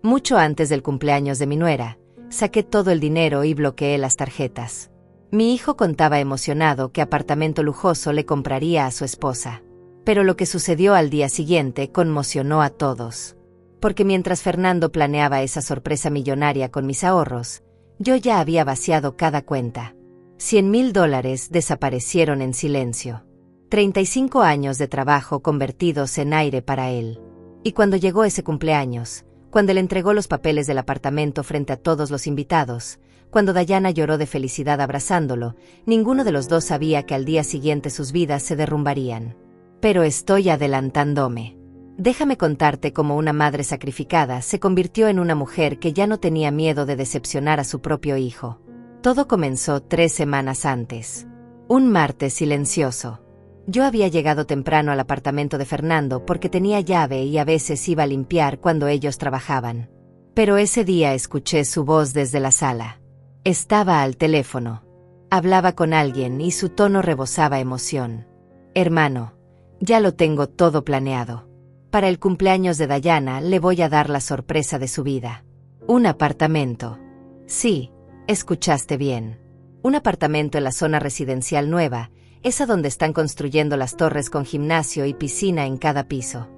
Mucho antes del cumpleaños de mi nuera, saqué todo el dinero y bloqueé las tarjetas. Mi hijo contaba emocionado qué apartamento lujoso le compraría a su esposa. Pero lo que sucedió al día siguiente conmocionó a todos. Porque mientras Fernando planeaba esa sorpresa millonaria con mis ahorros, yo ya había vaciado cada cuenta. $100,000 desaparecieron en silencio. 35 años de trabajo convertidos en aire para él. Y cuando llegó ese cumpleaños, cuando le entregó los papeles del apartamento frente a todos los invitados, cuando Dayana lloró de felicidad abrazándolo, ninguno de los dos sabía que al día siguiente sus vidas se derrumbarían. Pero estoy adelantándome. Déjame contarte cómo una madre sacrificada se convirtió en una mujer que ya no tenía miedo de decepcionar a su propio hijo. Todo comenzó 3 semanas antes. Un martes silencioso. Yo había llegado temprano al apartamento de Fernando porque tenía llave y a veces iba a limpiar cuando ellos trabajaban. Pero ese día escuché su voz desde la sala. Estaba al teléfono. Hablaba con alguien y su tono rebosaba emoción. Hermano, ya lo tengo todo planeado. Para el cumpleaños de Dayana le voy a dar la sorpresa de su vida. Un apartamento. Sí, escuchaste bien. Un apartamento en la zona residencial nueva, esa donde están construyendo las torres con gimnasio y piscina en cada piso.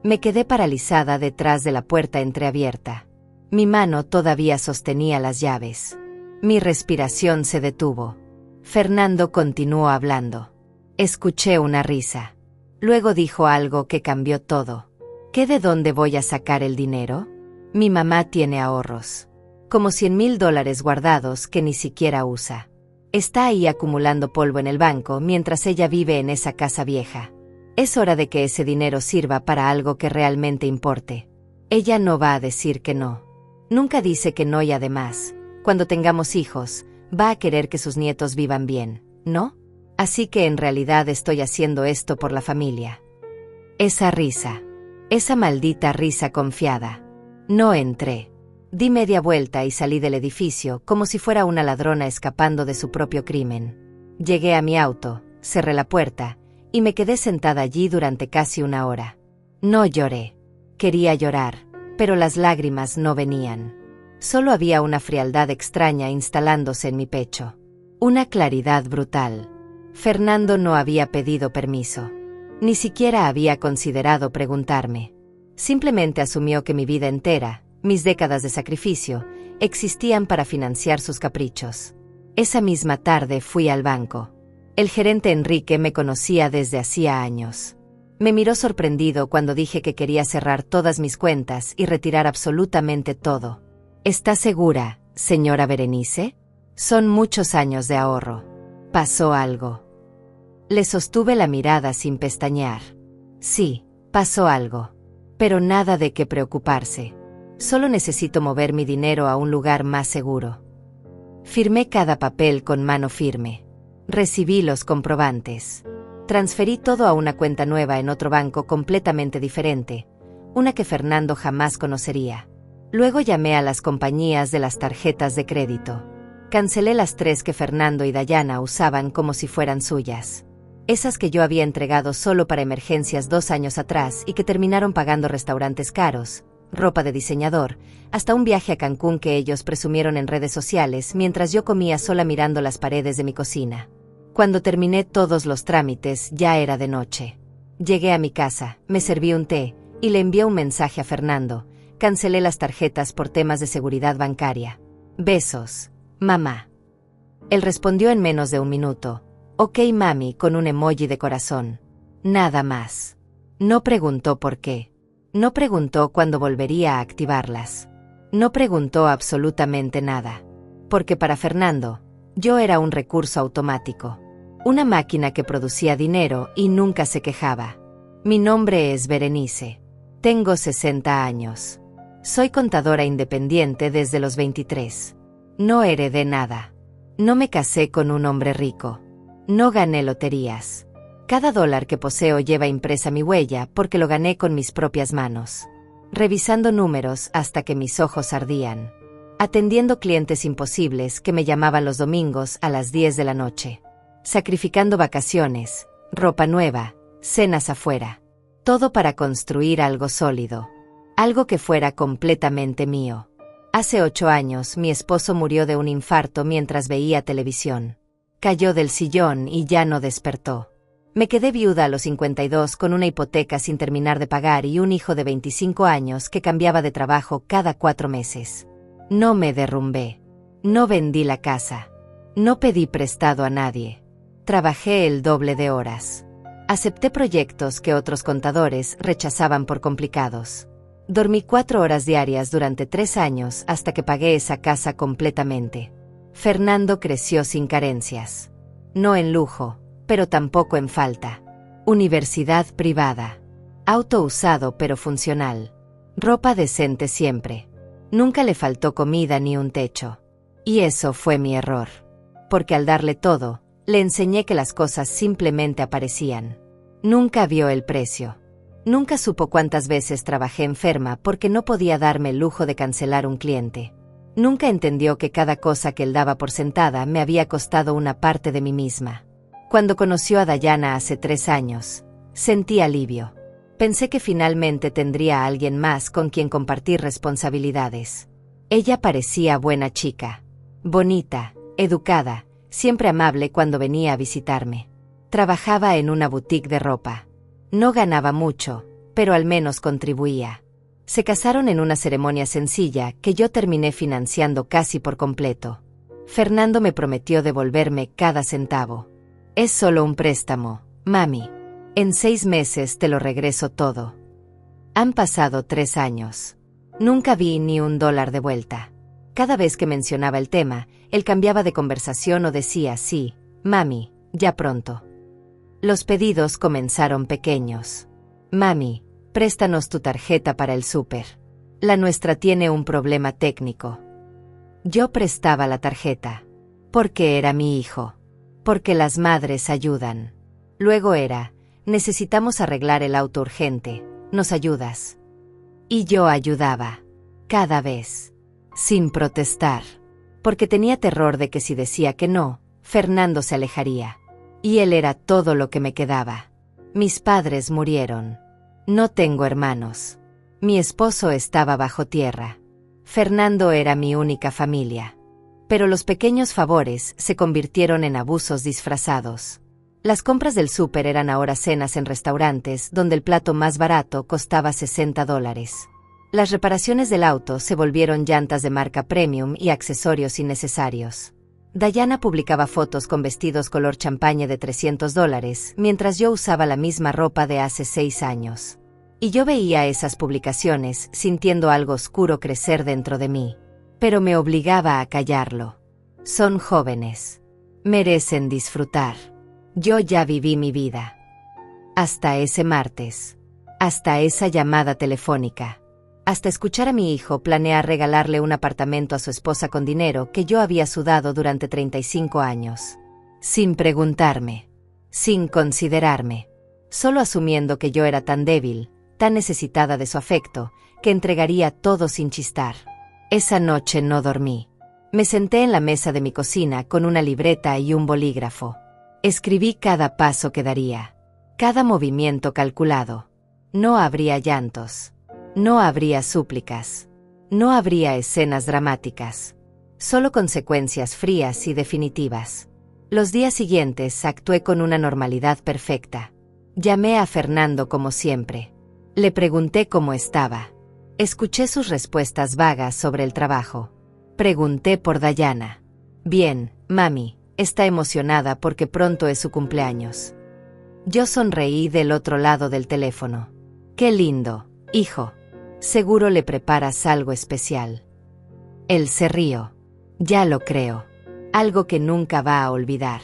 Me quedé paralizada detrás de la puerta entreabierta. Mi mano todavía sostenía las llaves. Mi respiración se detuvo. Fernando continuó hablando. Escuché una risa. Luego dijo algo que cambió todo. ¿Qué de dónde voy a sacar el dinero? Mi mamá tiene ahorros. Como $100,000 guardados que ni siquiera usa. Está ahí acumulando polvo en el banco mientras ella vive en esa casa vieja. Es hora de que ese dinero sirva para algo que realmente importe. Ella no va a decir que no. Nunca dice que no y además, cuando tengamos hijos, va a querer que sus nietos vivan bien, ¿no? Así que en realidad estoy haciendo esto por la familia. Esa risa. Esa maldita risa confiada. No entré. Di media vuelta y salí del edificio como si fuera una ladrona escapando de su propio crimen. Llegué a mi auto, cerré la puerta, y me quedé sentada allí durante casi 1 hora. No lloré. Quería llorar, pero las lágrimas no venían. Solo había una frialdad extraña instalándose en mi pecho. Una claridad brutal. Fernando no había pedido permiso. Ni siquiera había considerado preguntarme. Simplemente asumió que mi vida entera, mis décadas de sacrificio, existían para financiar sus caprichos. Esa misma tarde fui al banco. El gerente Enrique me conocía desde hacía años. Me miró sorprendido cuando dije que quería cerrar todas mis cuentas y retirar absolutamente todo. ¿Está segura, señora Berenice? Son muchos años de ahorro. ¿Pasó algo? Le sostuve la mirada sin pestañear. Sí, pasó algo. Pero nada de qué preocuparse. Solo necesito mover mi dinero a un lugar más seguro. Firmé cada papel con mano firme. Recibí los comprobantes. Transferí todo a una cuenta nueva en otro banco completamente diferente, una que Fernando jamás conocería. Luego llamé a las compañías de las tarjetas de crédito. Cancelé las 3 que Fernando y Dayana usaban como si fueran suyas. Esas que yo había entregado solo para emergencias 2 años atrás y que terminaron pagando restaurantes caros, ropa de diseñador, hasta un viaje a Cancún que ellos presumieron en redes sociales mientras yo comía sola mirando las paredes de mi cocina. Cuando terminé todos los trámites ya era de noche. Llegué a mi casa, me serví un té y le envié un mensaje a Fernando. Cancelé las tarjetas por temas de seguridad bancaria. Besos, mamá. Él respondió en menos de 1 minuto. Ok, mami, con un emoji de corazón. Nada más. No preguntó por qué. No preguntó cuándo volvería a activarlas. No preguntó absolutamente nada. Porque para Fernando, yo era un recurso automático. Una máquina que producía dinero y nunca se quejaba. Mi nombre es Berenice. Tengo 60 años. Soy contadora independiente desde los 23. No heredé nada. No me casé con un hombre rico. No gané loterías. Cada dólar que poseo lleva impresa mi huella porque lo gané con mis propias manos. Revisando números hasta que mis ojos ardían. Atendiendo clientes imposibles que me llamaban los domingos a las 10 de la noche. Sacrificando vacaciones, ropa nueva, cenas afuera. Todo para construir algo sólido. Algo que fuera completamente mío. Hace 8 años, mi esposo murió de un infarto mientras veía televisión. Cayó del sillón y ya no despertó. Me quedé viuda a los 52 con una hipoteca sin terminar de pagar y un hijo de 25 años que cambiaba de trabajo cada 4 meses. No me derrumbé. No vendí la casa. No pedí prestado a nadie. Trabajé el doble de horas. Acepté proyectos que otros contadores rechazaban por complicados. Dormí 4 horas diarias durante 3 años hasta que pagué esa casa completamente. Fernando creció sin carencias. No en lujo, pero tampoco en falta. Universidad privada. Auto usado pero funcional. Ropa decente siempre. Nunca le faltó comida ni un techo. Y eso fue mi error. Porque al darle todo, le enseñé que las cosas simplemente aparecían. Nunca vio el precio. Nunca supo cuántas veces trabajé enferma porque no podía darme el lujo de cancelar un cliente. Nunca entendió que cada cosa que él daba por sentada me había costado una parte de mí misma. Cuando conoció a Dayana hace 3 años, sentí alivio. Pensé que finalmente tendría a alguien más con quien compartir responsabilidades. Ella parecía buena chica. Bonita, educada, siempre amable cuando venía a visitarme. Trabajaba en una boutique de ropa. No ganaba mucho, pero al menos contribuía. Se casaron en una ceremonia sencilla que yo terminé financiando casi por completo. Fernando me prometió devolverme cada centavo. Es solo un préstamo, mami. En 6 meses te lo regreso todo. Han pasado 3 años. Nunca vi ni $1 de vuelta. Cada vez que mencionaba el tema, él cambiaba de conversación o decía sí, mami, ya pronto. Los pedidos comenzaron pequeños. Mami, préstanos tu tarjeta para el súper. La nuestra tiene un problema técnico. Yo prestaba la tarjeta. Porque era mi hijo. Porque las madres ayudan. Luego era, necesitamos arreglar el auto urgente, ¿nos ayudas? Y yo ayudaba. Cada vez. Sin protestar. Porque tenía terror de que si decía que no, Fernando se alejaría. Y él era todo lo que me quedaba. Mis padres murieron. No tengo hermanos. Mi esposo estaba bajo tierra. Fernando era mi única familia. Pero los pequeños favores se convirtieron en abusos disfrazados. Las compras del súper eran ahora cenas en restaurantes donde el plato más barato costaba $60. Las reparaciones del auto se volvieron llantas de marca premium y accesorios innecesarios. Dayana publicaba fotos con vestidos color champaña de $300, mientras yo usaba la misma ropa de hace 6 años. Y yo veía esas publicaciones sintiendo algo oscuro crecer dentro de mí. Pero me obligaba a callarlo. Son jóvenes. Merecen disfrutar. Yo ya viví mi vida. Hasta ese martes. Hasta esa llamada telefónica. Hasta escuchar a mi hijo planear regalarle un apartamento a su esposa con dinero que yo había sudado durante 35 años. Sin preguntarme. Sin considerarme. Solo asumiendo que yo era tan débil, tan necesitada de su afecto, que entregaría todo sin chistar. Esa noche no dormí. Me senté en la mesa de mi cocina con una libreta y un bolígrafo. Escribí cada paso que daría. Cada movimiento calculado. No habría llantos. No habría súplicas. No habría escenas dramáticas. Solo consecuencias frías y definitivas. Los días siguientes actué con una normalidad perfecta. Llamé a Fernando como siempre. Le pregunté cómo estaba. Escuché sus respuestas vagas sobre el trabajo. Pregunté por Dayana. Bien, mami, está emocionada porque pronto es su cumpleaños. Yo sonreí del otro lado del teléfono. Qué lindo, hijo. Seguro le preparas algo especial. Él se rió. Ya lo creo. Algo que nunca va a olvidar.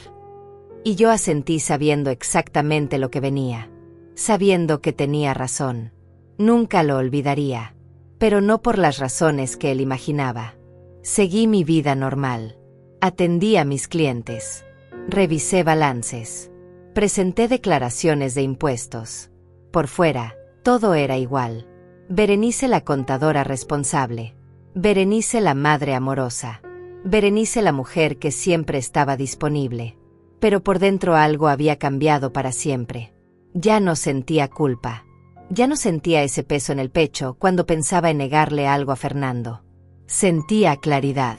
Y yo asentí sabiendo exactamente lo que venía. Sabiendo que tenía razón. Nunca lo olvidaría. Pero no por las razones que él imaginaba. Seguí mi vida normal. Atendí a mis clientes. Revisé balances. Presenté declaraciones de impuestos. Por fuera, todo era igual. Berenice la contadora responsable. Berenice la madre amorosa. Berenice la mujer que siempre estaba disponible. Pero por dentro algo había cambiado para siempre. Ya no sentía culpa. Ya no sentía ese peso en el pecho cuando pensaba en negarle algo a Fernando. Sentía claridad.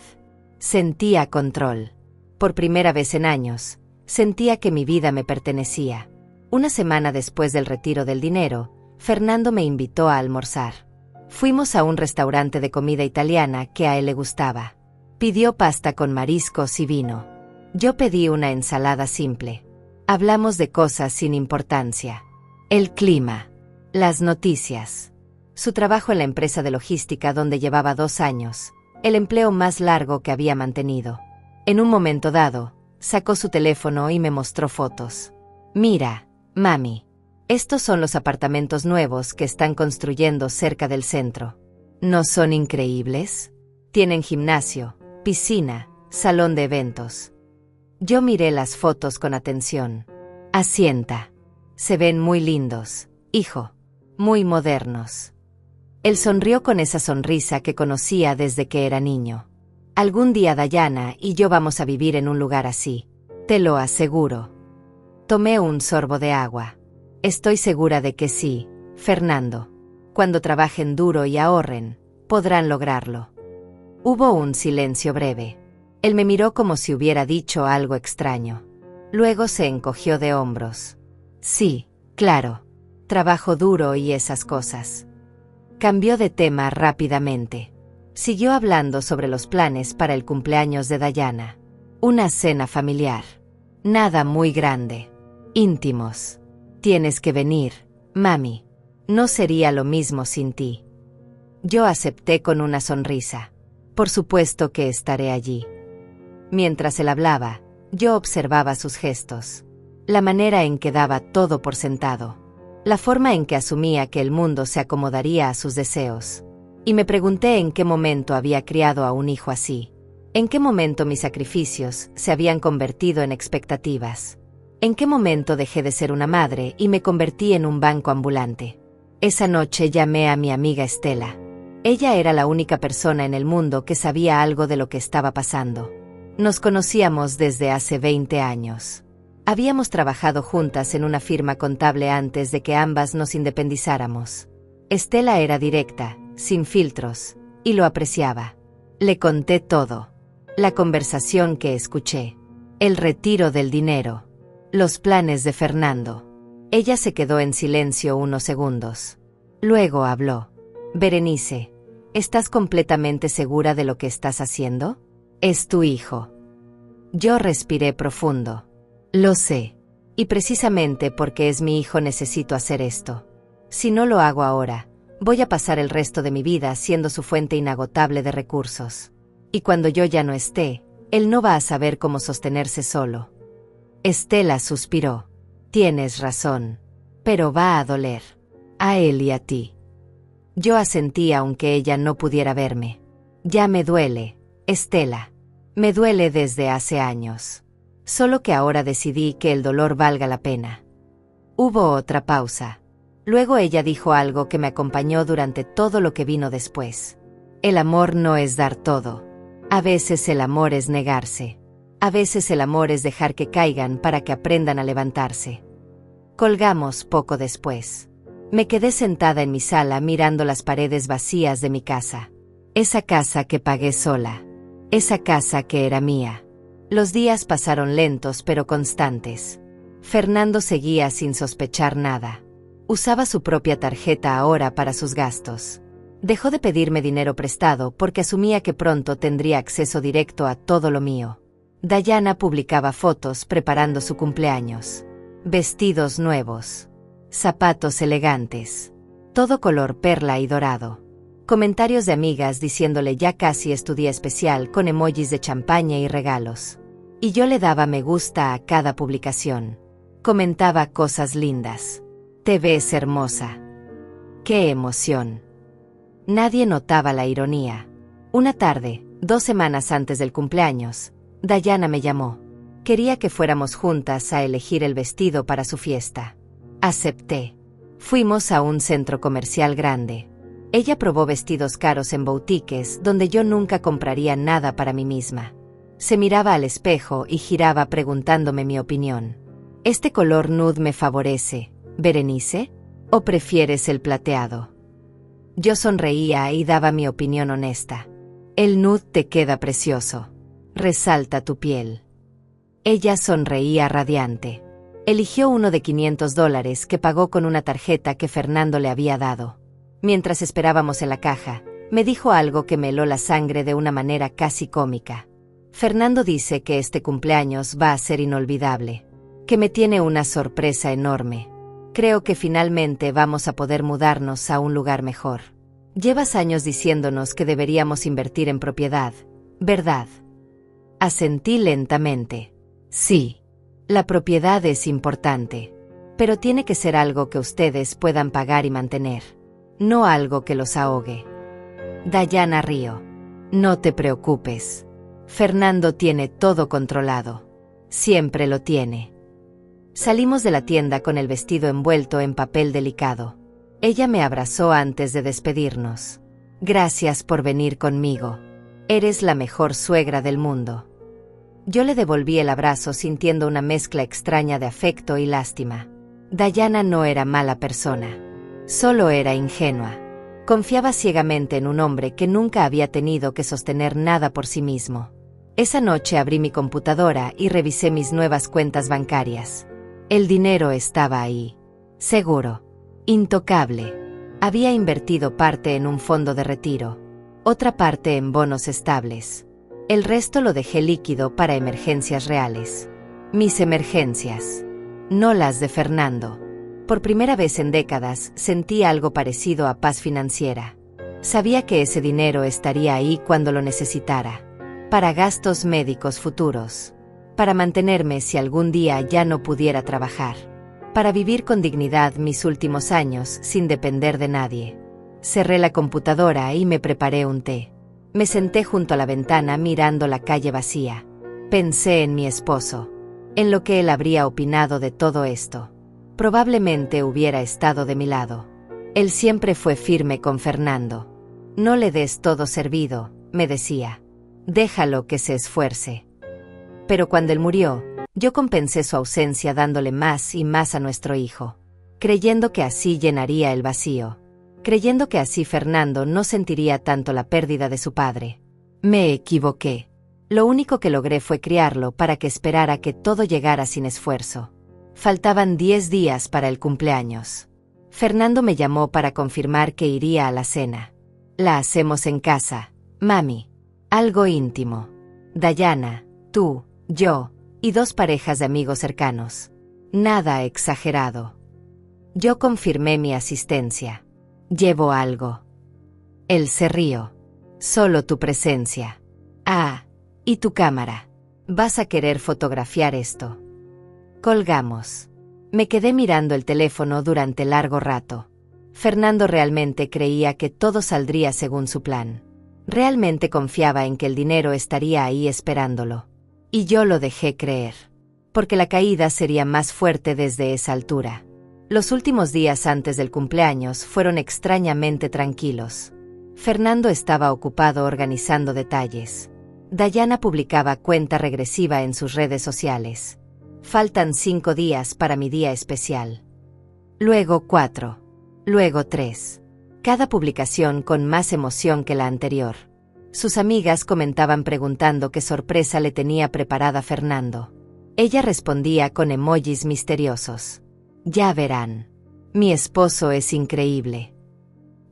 Sentía control. Por primera vez en años, sentía que mi vida me pertenecía. Una semana después del retiro del dinero, Fernando me invitó a almorzar. Fuimos a un restaurante de comida italiana que a él le gustaba. Pidió pasta con mariscos y vino. Yo pedí una ensalada simple. Hablamos de cosas sin importancia. El clima. Las noticias. Su trabajo en la empresa de logística donde llevaba 2 años. El empleo más largo que había mantenido. En un momento dado, sacó su teléfono y me mostró fotos. Mira, mami. Estos son los apartamentos nuevos que están construyendo cerca del centro. ¿No son increíbles? Tienen gimnasio, piscina, salón de eventos. Yo miré las fotos con atención. Asienta. Se ven muy lindos, hijo. Muy modernos. Él sonrió con esa sonrisa que conocía desde que era niño. Algún día Dayana y yo vamos a vivir en un lugar así. Te lo aseguro. Tomé un sorbo de agua. Estoy segura de que sí, Fernando. Cuando trabajen duro y ahorren, podrán lograrlo. Hubo un silencio breve. Él me miró como si hubiera dicho algo extraño. Luego se encogió de hombros. Sí, claro. Trabajo duro y esas cosas. Cambió de tema rápidamente. Siguió hablando sobre los planes para el cumpleaños de Dayana. Una cena familiar. Nada muy grande. Íntimos. Tienes que venir, mami. No sería lo mismo sin ti. Yo acepté con una sonrisa. Por supuesto que estaré allí. Mientras él hablaba, yo observaba sus gestos. La manera en que daba todo por sentado. La forma en que asumía que el mundo se acomodaría a sus deseos. Y me pregunté en qué momento había criado a un hijo así. En qué momento mis sacrificios se habían convertido en expectativas. ¿En qué momento dejé de ser una madre y me convertí en un banco ambulante? Esa noche llamé a mi amiga Estela. Ella era la única persona en el mundo que sabía algo de lo que estaba pasando. Nos conocíamos desde hace 20 años. Habíamos trabajado juntas en una firma contable antes de que ambas nos independizáramos. Estela era directa, sin filtros, y lo apreciaba. Le conté todo. La conversación que escuché. El retiro del dinero. Los planes de Fernando. Ella se quedó en silencio unos segundos. Luego habló. Berenice, ¿estás completamente segura de lo que estás haciendo? Es tu hijo. Yo respiré profundo. Lo sé. Y precisamente porque es mi hijo necesito hacer esto. Si no lo hago ahora, voy a pasar el resto de mi vida siendo su fuente inagotable de recursos. Y cuando yo ya no esté, él no va a saber cómo sostenerse solo. Estela suspiró. Tienes razón. Pero va a doler. A él y a ti. Yo asentí aunque ella no pudiera verme. Ya me duele, Estela. Me duele desde hace años. Solo que ahora decidí que el dolor valga la pena. Hubo otra pausa. Luego ella dijo algo que me acompañó durante todo lo que vino después. El amor no es dar todo. A veces el amor es negarse. A veces el amor es dejar que caigan para que aprendan a levantarse. Colgamos poco después. Me quedé sentada en mi sala mirando las paredes vacías de mi casa. Esa casa que pagué sola. Esa casa que era mía. Los días pasaron lentos pero constantes. Fernando seguía sin sospechar nada. Usaba su propia tarjeta ahora para sus gastos. Dejó de pedirme dinero prestado porque asumía que pronto tendría acceso directo a todo lo mío. Dayana publicaba fotos preparando su cumpleaños. Vestidos nuevos. Zapatos elegantes. Todo color perla y dorado. Comentarios de amigas diciéndole ya casi es tu día especial con emojis de champaña y regalos. Y yo le daba me gusta a cada publicación. Comentaba cosas lindas. Te ves hermosa. ¡Qué emoción! Nadie notaba la ironía. Una tarde, 2 semanas antes del cumpleaños, Dayana me llamó. Quería que fuéramos juntas a elegir el vestido para su fiesta. Acepté. Fuimos a un centro comercial grande. Ella probó vestidos caros en boutiques donde yo nunca compraría nada para mí misma. Se miraba al espejo y giraba preguntándome mi opinión. ¿Este color nude me favorece, Berenice? ¿O prefieres el plateado? Yo sonreía y daba mi opinión honesta. El nude te queda precioso. Resalta tu piel. Ella sonreía radiante. Eligió uno de $500 que pagó con una tarjeta que Fernando le había dado. Mientras esperábamos en la caja, me dijo algo que me heló la sangre de una manera casi cómica. Fernando dice que este cumpleaños va a ser inolvidable, que me tiene una sorpresa enorme. Creo que finalmente vamos a poder mudarnos a un lugar mejor. Llevas años diciéndonos que deberíamos invertir en propiedad, ¿verdad? Asentí lentamente. Sí, la propiedad es importante, pero tiene que ser algo que ustedes puedan pagar y mantener, no algo que los ahogue. Dayana rió. No te preocupes. Fernando tiene todo controlado. Siempre lo tiene. Salimos de la tienda con el vestido envuelto en papel delicado. Ella me abrazó antes de despedirnos. Gracias por venir conmigo. Eres la mejor suegra del mundo. Yo le devolví el abrazo sintiendo una mezcla extraña de afecto y lástima. Dayana no era mala persona. Solo era ingenua. Confiaba ciegamente en un hombre que nunca había tenido que sostener nada por sí mismo. Esa noche abrí mi computadora y revisé mis nuevas cuentas bancarias. El dinero estaba ahí. Seguro. Intocable. Había invertido parte en un fondo de retiro. Otra parte en bonos estables. El resto lo dejé líquido para emergencias reales. Mis emergencias. No las de Fernando. Por primera vez en décadas sentí algo parecido a paz financiera. Sabía que ese dinero estaría ahí cuando lo necesitara. Para gastos médicos futuros. Para mantenerme si algún día ya no pudiera trabajar. Para vivir con dignidad mis últimos años sin depender de nadie. Cerré la computadora y me preparé un té. Me senté junto a la ventana mirando la calle vacía. Pensé en mi esposo. En lo que él habría opinado de todo esto. Probablemente hubiera estado de mi lado. Él siempre fue firme con Fernando. No le des todo servido, me decía. Déjalo que se esfuerce. Pero cuando él murió, yo compensé su ausencia dándole más y más a nuestro hijo, creyendo que así llenaría el vacío, creyendo que así Fernando no sentiría tanto la pérdida de su padre. Me equivoqué. Lo único que logré fue criarlo para que esperara que todo llegara sin esfuerzo. Faltaban 10 días para el cumpleaños. Fernando me llamó para confirmar que iría a la cena. La hacemos en casa, mami. Algo íntimo. Dayana, tú, yo, y 2 parejas de amigos cercanos. Nada exagerado. Yo confirmé mi asistencia. Llevo algo. Él se rió. Solo tu presencia. Ah, y tu cámara. ¿Vas a querer fotografiar esto? Colgamos. Me quedé mirando el teléfono durante largo rato. Fernando realmente creía que todo saldría según su plan. Realmente confiaba en que el dinero estaría ahí esperándolo. Y yo lo dejé creer. Porque la caída sería más fuerte desde esa altura. Los últimos días antes del cumpleaños fueron extrañamente tranquilos. Fernando estaba ocupado organizando detalles. Dayana publicaba cuenta regresiva en sus redes sociales. Faltan 5 días para mi día especial. Luego 4. Luego 3. Cada publicación con más emoción que la anterior. Sus amigas comentaban preguntando qué sorpresa le tenía preparada Fernando. Ella respondía con emojis misteriosos. Ya verán. Mi esposo es increíble.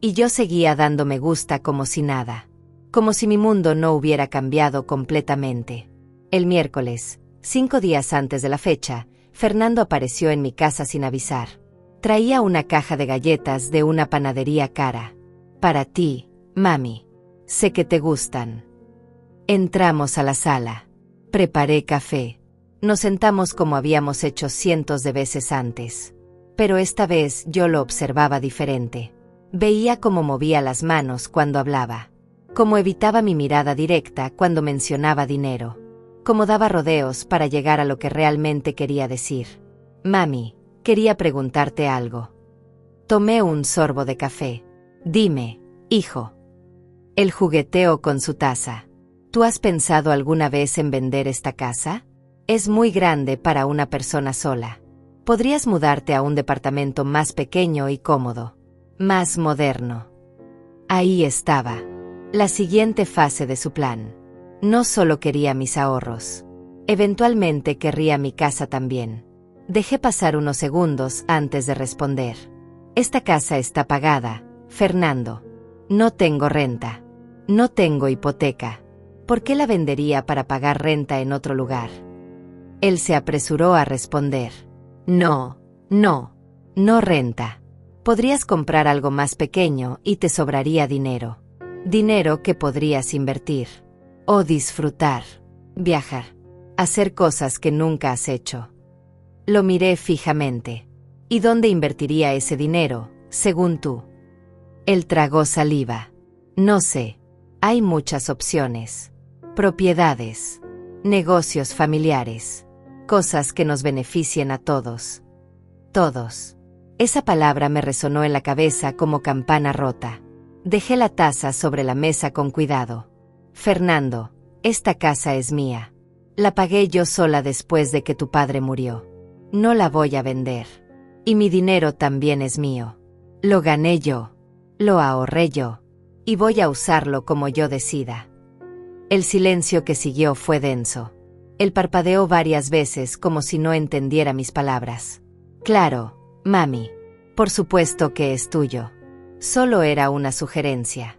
Y yo seguía dando me gusta como si nada. Como si mi mundo no hubiera cambiado completamente. El miércoles, 5 días antes de la fecha, Fernando apareció en mi casa sin avisar. Traía una caja de galletas de una panadería cara. Para ti, mami. Sé que te gustan. Entramos a la sala. Preparé café. Nos sentamos como habíamos hecho cientos de veces antes. Pero esta vez yo lo observaba diferente. Veía cómo movía las manos cuando hablaba. Cómo evitaba mi mirada directa cuando mencionaba dinero. Cómo daba rodeos para llegar a lo que realmente quería decir. Mami, quería preguntarte algo. Tomé un sorbo de café. Dime, hijo. Él jugueteó con su taza. ¿Tú has pensado alguna vez en vender esta casa? Es muy grande para una persona sola. Podrías mudarte a un departamento más pequeño y cómodo, más moderno. Ahí estaba, la siguiente fase de su plan. No solo quería mis ahorros. Eventualmente querría mi casa también. Dejé pasar unos segundos antes de responder. Esta casa está pagada, Fernando. No tengo renta. No tengo hipoteca. ¿Por qué la vendería para pagar renta en otro lugar? Él se apresuró a responder. No renta. Podrías comprar algo más pequeño y te sobraría dinero. Dinero que podrías invertir. O disfrutar. Viajar. Hacer cosas que nunca has hecho. Lo miré fijamente. ¿Y dónde invertiría ese dinero, según tú? Él tragó saliva. No sé. Hay muchas opciones. Propiedades. Negocios familiares. Cosas que nos beneficien a todos. Todos. Esa palabra me resonó en la cabeza como campana rota. Dejé la taza sobre la mesa con cuidado. Fernando, esta casa es mía. La pagué yo sola después de que tu padre murió. No la voy a vender. Y mi dinero también es mío. Lo gané yo. Lo ahorré yo. Y voy a usarlo como yo decida. El silencio que siguió fue denso. Él parpadeó varias veces como si no entendiera mis palabras. Claro, mami. Por supuesto que es tuyo. Solo era una sugerencia.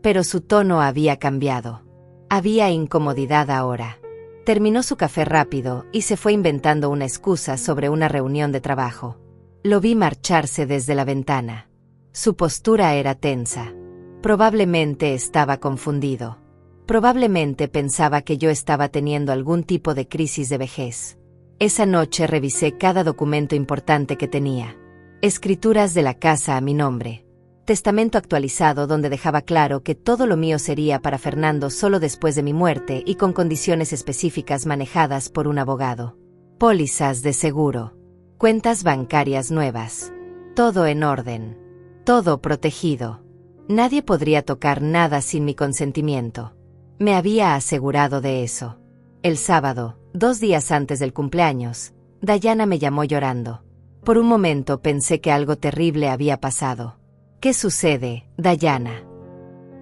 Pero su tono había cambiado. Había incomodidad ahora. Terminó su café rápido y se fue inventando una excusa sobre una reunión de trabajo. Lo vi marcharse desde la ventana. Su postura era tensa. Probablemente estaba confundido. Probablemente pensaba que yo estaba teniendo algún tipo de crisis de vejez. Esa noche revisé cada documento importante que tenía. Escrituras de la casa a mi nombre. Testamento actualizado donde dejaba claro que todo lo mío sería para Fernando solo después de mi muerte y con condiciones específicas manejadas por un abogado. Pólizas de seguro. Cuentas bancarias nuevas. Todo en orden. Todo protegido. Nadie podría tocar nada sin mi consentimiento. Me había asegurado de eso. El sábado, 2 días antes del cumpleaños, Dayana me llamó llorando. Por un momento pensé que algo terrible había pasado. ¿Qué sucede, Dayana?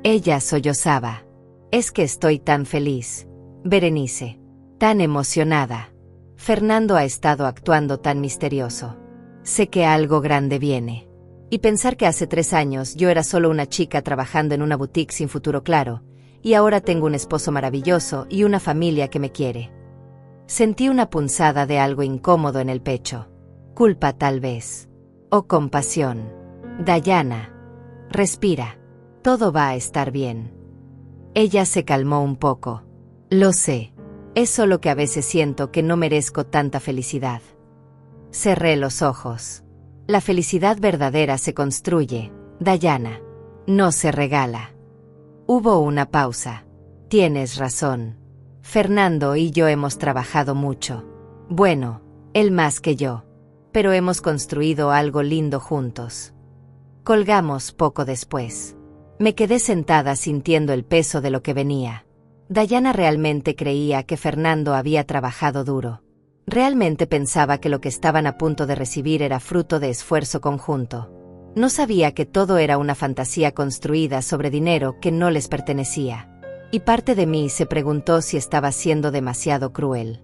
Ella sollozaba. Es que estoy tan feliz. Berenice. Tan emocionada. Fernando ha estado actuando tan misterioso. Sé que algo grande viene. Y pensar que hace 3 años yo era solo una chica trabajando en una boutique sin futuro claro, y ahora tengo un esposo maravilloso y una familia que me quiere. Sentí una punzada de algo incómodo en el pecho. Culpa tal vez. O compasión. Dayana, respira. Todo va a estar bien. Ella se calmó un poco. Lo sé. Es solo que a veces siento que no merezco tanta felicidad. Cerré los ojos. La felicidad verdadera se construye, Dayana. No se regala. Hubo una pausa. Tienes razón. Fernando y yo hemos trabajado mucho. Bueno, él más que yo. Pero hemos construido algo lindo juntos. Colgamos poco después. Me quedé sentada sintiendo el peso de lo que venía. Dayana realmente creía que Fernando había trabajado duro. Realmente pensaba que lo que estaban a punto de recibir era fruto de esfuerzo conjunto. No sabía que todo era una fantasía construida sobre dinero que no les pertenecía. Y parte de mí se preguntó si estaba siendo demasiado cruel.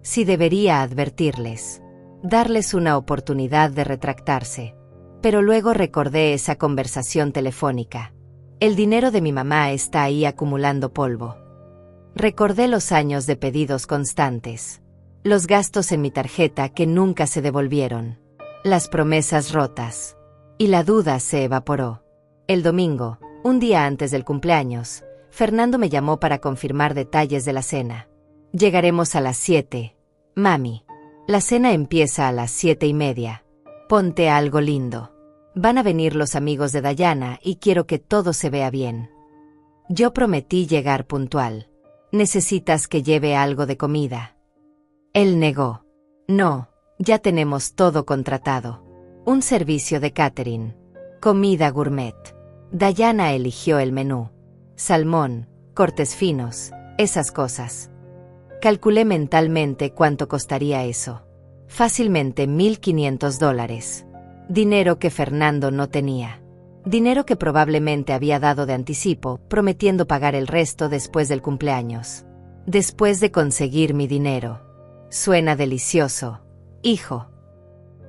Si debería advertirles. Darles una oportunidad de retractarse. Pero luego recordé esa conversación telefónica. El dinero de mi mamá está ahí acumulando polvo. Recordé los años de pedidos constantes. Los gastos en mi tarjeta que nunca se devolvieron. Las promesas rotas. Y la duda se evaporó. El domingo, un día antes del cumpleaños, Fernando me llamó para confirmar detalles de la cena. Llegaremos a las 7. Mami. La cena empieza a las 7:30. Ponte algo lindo. Van a venir los amigos de Dayana y quiero que todo se vea bien. Yo prometí llegar puntual. ¿Necesitas que lleve algo de comida? Él negó. No, ya tenemos todo contratado. Un servicio de catering. Comida gourmet. Dayana eligió el menú. Salmón, cortes finos, esas cosas. Calculé mentalmente cuánto costaría eso. Fácilmente $1,500. Dinero que Fernando no tenía. Dinero que probablemente había dado de anticipo, prometiendo pagar el resto después del cumpleaños. Después de conseguir mi dinero. Suena delicioso, hijo.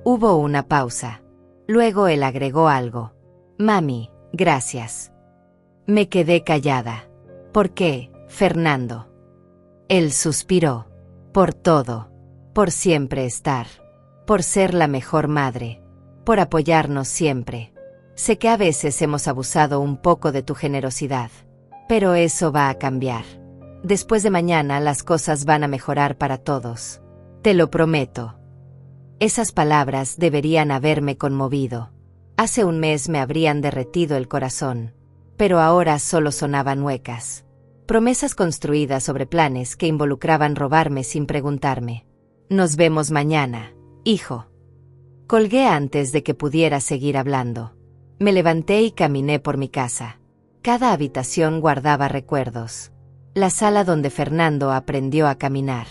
Hubo una pausa. Luego él agregó algo. Mami, gracias. Me quedé callada. ¿Por qué, Fernando? Él suspiró. Por todo. Por siempre estar. Por ser la mejor madre. Por apoyarnos siempre. Sé que a veces hemos abusado un poco de tu generosidad. Pero eso va a cambiar. Después de mañana las cosas van a mejorar para todos. Te lo prometo. Esas palabras deberían haberme conmovido. Hace un mes me habrían derretido el corazón. Pero ahora solo sonaban huecas. Promesas construidas sobre planes que involucraban robarme sin preguntarme. Nos vemos mañana, hijo. Colgué antes de que pudiera seguir hablando. Me levanté y caminé por mi casa. Cada habitación guardaba recuerdos. La sala donde Fernando aprendió a caminar.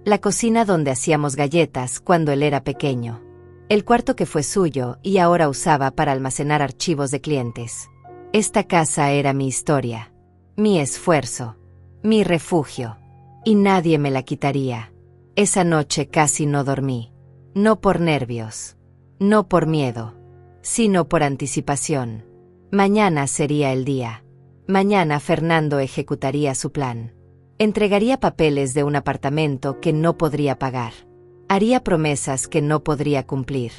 La cocina donde hacíamos galletas cuando él era pequeño. El cuarto que fue suyo y ahora usaba para almacenar archivos de clientes. Esta casa era mi historia, mi esfuerzo, mi refugio. Y nadie me la quitaría. Esa noche casi no dormí. No por nervios. No por miedo. Sino por anticipación. Mañana sería el día. Mañana Fernando ejecutaría su plan. Entregaría papeles de un apartamento que no podría pagar. Haría promesas que no podría cumplir.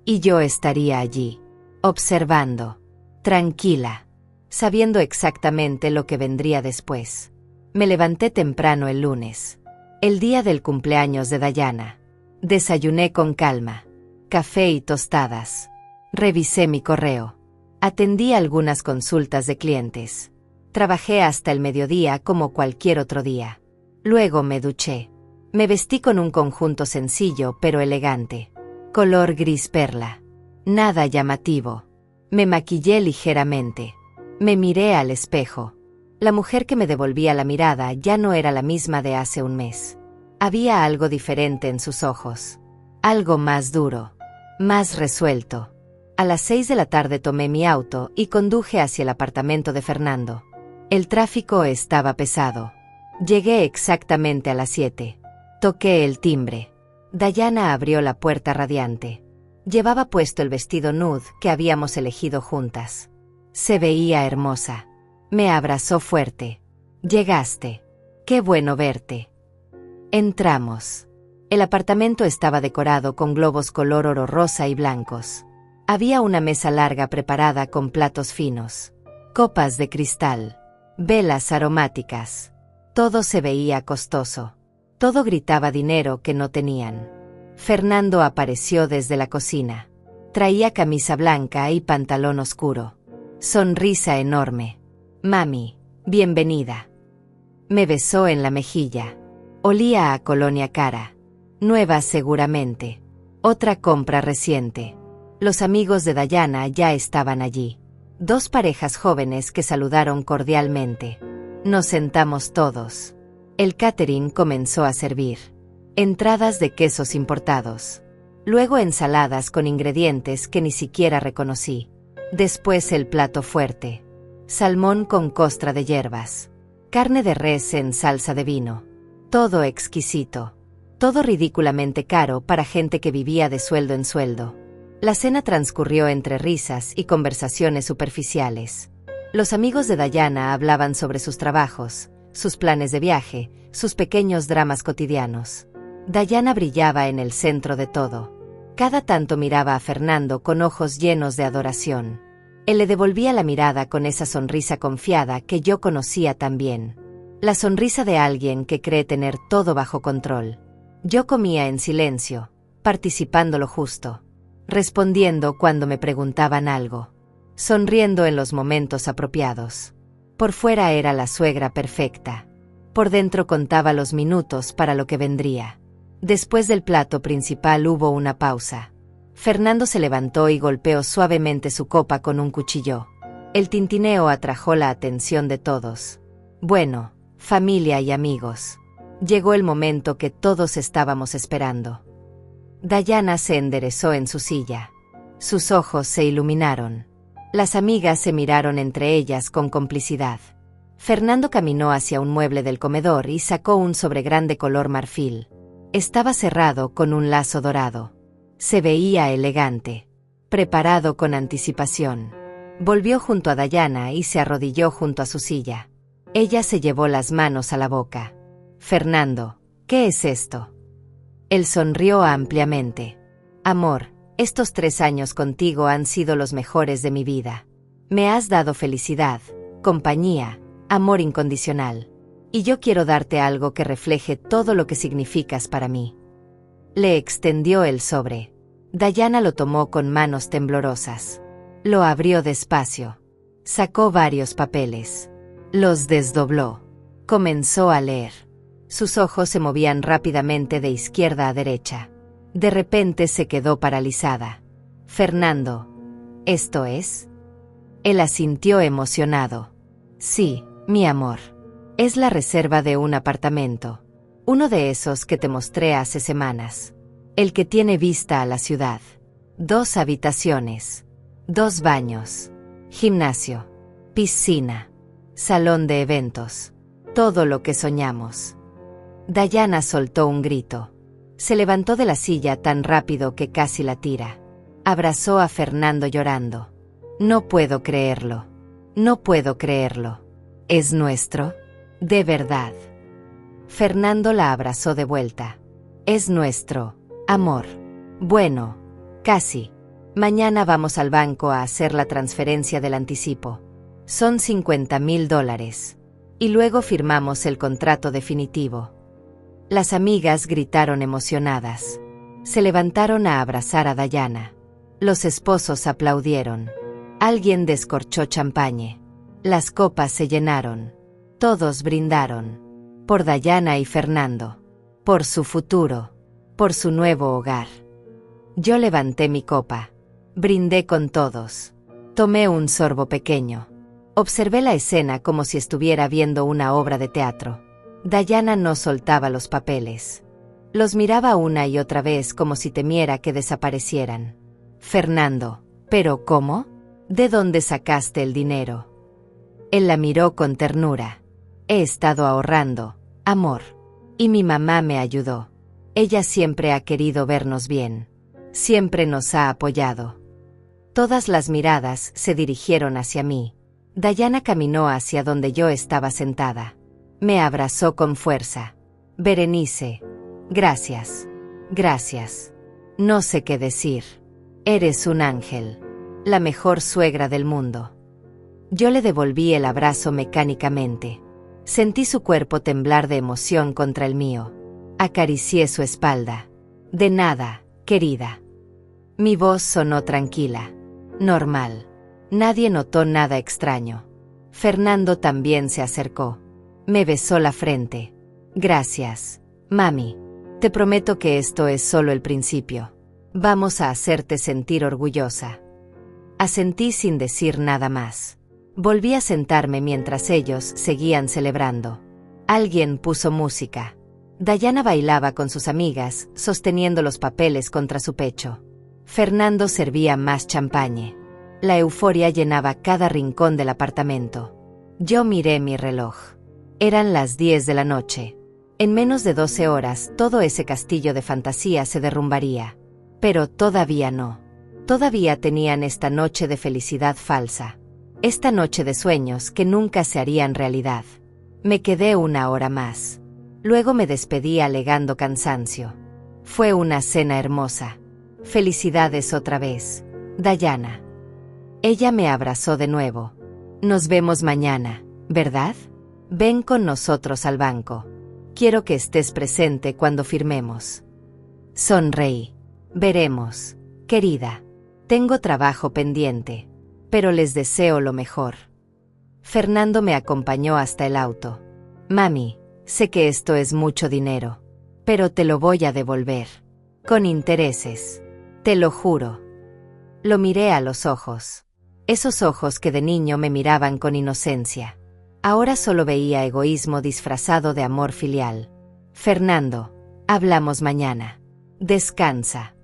Y yo estaría allí, observando, tranquila, sabiendo exactamente lo que vendría después. Me levanté temprano el lunes, el día del cumpleaños de Dayana. Desayuné con calma, café y tostadas. Revisé mi correo. Atendí algunas consultas de clientes. Trabajé hasta el mediodía como cualquier otro día. Luego me duché. Me vestí con un conjunto sencillo pero elegante. Color gris perla. Nada llamativo. Me maquillé ligeramente. Me miré al espejo. La mujer que me devolvía la mirada ya no era la misma de hace un mes. Había algo diferente en sus ojos. Algo más duro. Más resuelto. A las 6 de la tarde tomé mi auto y conduje hacia el apartamento de Fernando. El tráfico estaba pesado. Llegué exactamente a las 7. Toqué el timbre. Dayana abrió la puerta radiante. Llevaba puesto el vestido nude que habíamos elegido juntas. Se veía hermosa. Me abrazó fuerte. Llegaste. Qué bueno verte. Entramos. El apartamento estaba decorado con globos color oro rosa y blancos. Había una mesa larga preparada con platos finos, copas de cristal, velas aromáticas. Todo se veía costoso. Todo gritaba dinero que no tenían. Fernando apareció desde la cocina. Traía camisa blanca y pantalón oscuro. Sonrisa enorme. Mami, bienvenida. Me besó en la mejilla. Olía a colonia cara. Nueva seguramente. Otra compra reciente. Los amigos de Dayana ya estaban allí. 2 parejas jóvenes que saludaron cordialmente. Nos sentamos todos. El catering comenzó a servir. Entradas de quesos importados. Luego ensaladas con ingredientes que ni siquiera reconocí. Después el plato fuerte. Salmón con costra de hierbas. Carne de res en salsa de vino. Todo exquisito. Todo ridículamente caro para gente que vivía de sueldo en sueldo. La cena transcurrió entre risas y conversaciones superficiales. Los amigos de Dayana hablaban sobre sus trabajos, sus planes de viaje, sus pequeños dramas cotidianos. Dayana brillaba en el centro de todo. Cada tanto miraba a Fernando con ojos llenos de adoración. Él le devolvía la mirada con esa sonrisa confiada que yo conocía tan bien. La sonrisa de alguien que cree tener todo bajo control. Yo comía en silencio, participando lo justo. Respondiendo cuando me preguntaban algo, sonriendo en los momentos apropiados. Por fuera era la suegra perfecta. Por dentro contaba los minutos para lo que vendría. Después del plato principal hubo una pausa. Fernando se levantó y golpeó suavemente su copa con un cuchillo. El tintineo atrajo la atención de todos. Bueno, familia y amigos. Llegó el momento que todos estábamos esperando. Dayana se enderezó en su silla. Sus ojos se iluminaron. Las amigas se miraron entre ellas con complicidad. Fernando caminó hacia un mueble del comedor y sacó un sobregrande color marfil. Estaba cerrado con un lazo dorado. Se veía elegante, preparado con anticipación. Volvió junto a Dayana y se arrodilló junto a su silla. Ella se llevó las manos a la boca. Fernando, ¿qué es esto? Él sonrió ampliamente. Amor, estos 3 años contigo han sido los mejores de mi vida. Me has dado felicidad, compañía, amor incondicional. Y yo quiero darte algo que refleje todo lo que significas para mí. Le extendió el sobre. Dayana lo tomó con manos temblorosas. Lo abrió despacio. Sacó varios papeles. Los desdobló. Comenzó a leer. Sus ojos se movían rápidamente de izquierda a derecha. De repente se quedó paralizada. Fernando, ¿esto es? Él asintió emocionado. Sí, mi amor. Es la reserva de un apartamento. Uno de esos que te mostré hace semanas. El que tiene vista a la ciudad. 2 habitaciones. 2 baños. Gimnasio. Piscina. Salón de eventos. Todo lo que soñamos. Dayana soltó un grito. Se levantó de la silla tan rápido que casi la tira. Abrazó a Fernando llorando. No puedo creerlo. No puedo creerlo. ¿Es nuestro? De verdad. Fernando la abrazó de vuelta. Es nuestro, amor. Bueno, casi. Mañana vamos al banco a hacer la transferencia del anticipo. Son $50,000. Y luego firmamos el contrato definitivo. Las amigas gritaron emocionadas. Se levantaron a abrazar a Dayana. Los esposos aplaudieron. Alguien descorchó champagne. Las copas se llenaron. Todos brindaron. Por Dayana y Fernando. Por su futuro. Por su nuevo hogar. Yo levanté mi copa. Brindé con todos. Tomé un sorbo pequeño. Observé la escena como si estuviera viendo una obra de teatro. Dayana no soltaba los papeles. Los miraba una y otra vez como si temiera que desaparecieran. Fernando, ¿pero cómo? ¿De dónde sacaste el dinero? Él la miró con ternura. He estado ahorrando, amor. Y mi mamá me ayudó. Ella siempre ha querido vernos bien. Siempre nos ha apoyado. Todas las miradas se dirigieron hacia mí. Dayana caminó hacia donde yo estaba sentada. Me abrazó con fuerza. Berenice, gracias. Gracias. No sé qué decir. Eres un ángel. La mejor suegra del mundo. Yo le devolví el abrazo mecánicamente. Sentí su cuerpo temblar de emoción contra el mío. Acaricié su espalda. De nada, querida. Mi voz sonó tranquila. Normal. Nadie notó nada extraño. Fernando también se acercó. Me besó la frente. Gracias, mami. Te prometo que esto es solo el principio. Vamos a hacerte sentir orgullosa. Asentí sin decir nada más. Volví a sentarme mientras ellos seguían celebrando. Alguien puso música. Dayana bailaba con sus amigas, sosteniendo los papeles contra su pecho. Fernando servía más champagne. La euforia llenaba cada rincón del apartamento. Yo miré mi reloj. Eran las 10 de la noche. En menos de 12 horas todo ese castillo de fantasía se derrumbaría. Pero todavía no. Todavía tenían esta noche de felicidad falsa. Esta noche de sueños que nunca se harían realidad. Me quedé 1 hora más. Luego me despedí alegando cansancio. Fue una cena hermosa. Felicidades otra vez, Dayana. Ella me abrazó de nuevo. Nos vemos mañana, ¿verdad? Ven con nosotros al banco. Quiero que estés presente cuando firmemos. Sonreí. Veremos, querida. Tengo trabajo pendiente, pero les deseo lo mejor. Fernando me acompañó hasta el auto. Mami, sé que esto es mucho dinero, pero te lo voy a devolver. Con intereses. Te lo juro. Lo miré a los ojos. Esos ojos que de niño me miraban con inocencia. Ahora solo veía egoísmo disfrazado de amor filial. Fernando, hablamos mañana. Descansa.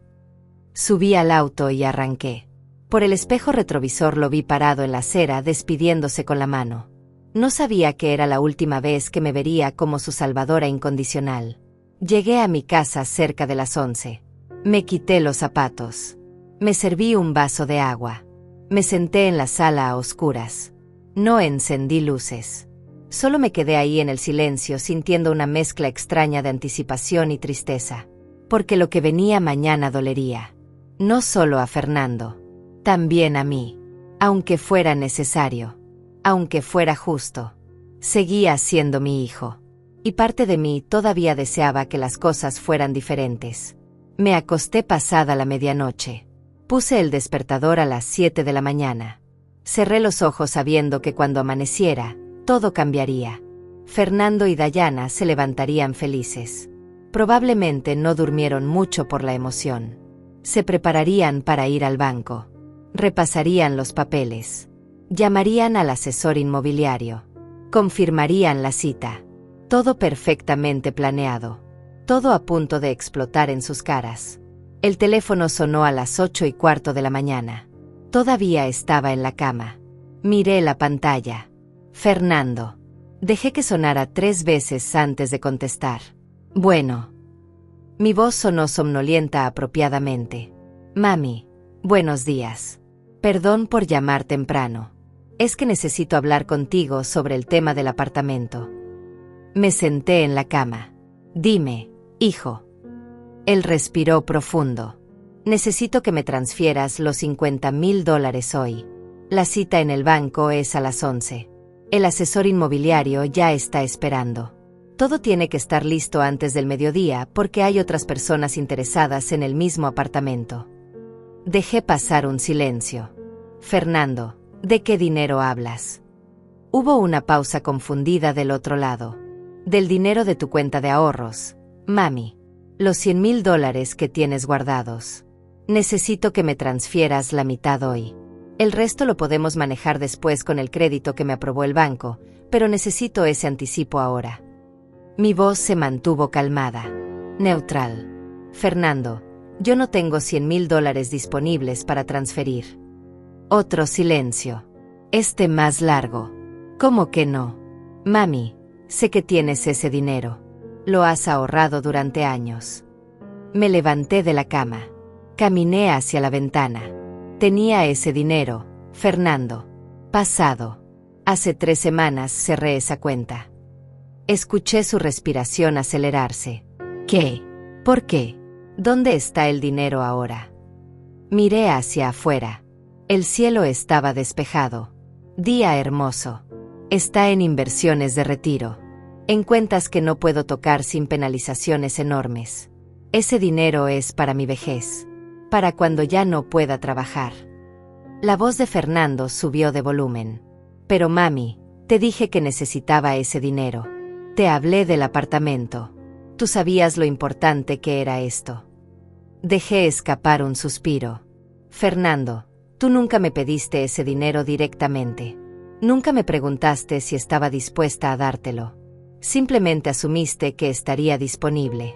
Subí al auto y arranqué. Por el espejo retrovisor lo vi parado en la acera despidiéndose con la mano. No sabía que era la última vez que me vería como su salvadora incondicional. Llegué a mi casa cerca de las 11. Me quité los zapatos. Me serví un vaso de agua. Me senté en la sala a oscuras. No encendí luces. Solo me quedé ahí en el silencio sintiendo una mezcla extraña de anticipación y tristeza. Porque lo que venía mañana dolería. No solo a Fernando. También a mí. Aunque fuera necesario. Aunque fuera justo. Seguía siendo mi hijo. Y parte de mí todavía deseaba que las cosas fueran diferentes. Me acosté pasada la medianoche. Puse el despertador a las 7 de la mañana. Cerré los ojos sabiendo que cuando amaneciera, todo cambiaría. Fernando y Dayana se levantarían felices. Probablemente no durmieron mucho por la emoción. Se prepararían para ir al banco. Repasarían los papeles. Llamarían al asesor inmobiliario. Confirmarían la cita. Todo perfectamente planeado. Todo a punto de explotar en sus caras. El teléfono sonó a las 8:15 de la mañana. Todavía estaba en la cama. Miré la pantalla. Fernando. Dejé que sonara 3 veces antes de contestar. Bueno. Mi voz sonó somnolienta apropiadamente. Mami, buenos días. Perdón por llamar temprano. Es que necesito hablar contigo sobre el tema del apartamento. Me senté en la cama. Dime, hijo. Él respiró profundo. Necesito que me transfieras los $50,000 hoy. La cita en el banco es a las 11. El asesor inmobiliario ya está esperando. Todo tiene que estar listo antes del mediodía porque hay otras personas interesadas en el mismo apartamento. Dejé pasar un silencio. Fernando, ¿de qué dinero hablas? Hubo una pausa confundida del otro lado. Del dinero de tu cuenta de ahorros, mami. Los $100,000 que tienes guardados. Necesito que me transfieras la mitad hoy. El resto lo podemos manejar después con el crédito que me aprobó el banco, pero necesito ese anticipo ahora. Mi voz se mantuvo calmada. Neutral. Fernando, yo no tengo $100,000 disponibles para transferir. Otro silencio. Este más largo. ¿Cómo que no? Mami, sé que tienes ese dinero. Lo has ahorrado durante años. Me levanté de la cama. Caminé hacia la ventana. Tenía ese dinero, Fernando. Pasado. Hace 3 semanas cerré esa cuenta. Escuché su respiración acelerarse. ¿Qué? ¿Por qué? ¿Dónde está el dinero ahora? Miré hacia afuera. El cielo estaba despejado. Día hermoso. Está en inversiones de retiro. En cuentas que no puedo tocar sin penalizaciones enormes. Ese dinero es para mi vejez. Para cuando ya no pueda trabajar. La voz de Fernando subió de volumen. Pero mami, te dije que necesitaba ese dinero. Te hablé del apartamento. Tú sabías lo importante que era esto. Dejé escapar un suspiro. Fernando, tú nunca me pediste ese dinero directamente. Nunca me preguntaste si estaba dispuesta a dártelo. Simplemente asumiste que estaría disponible.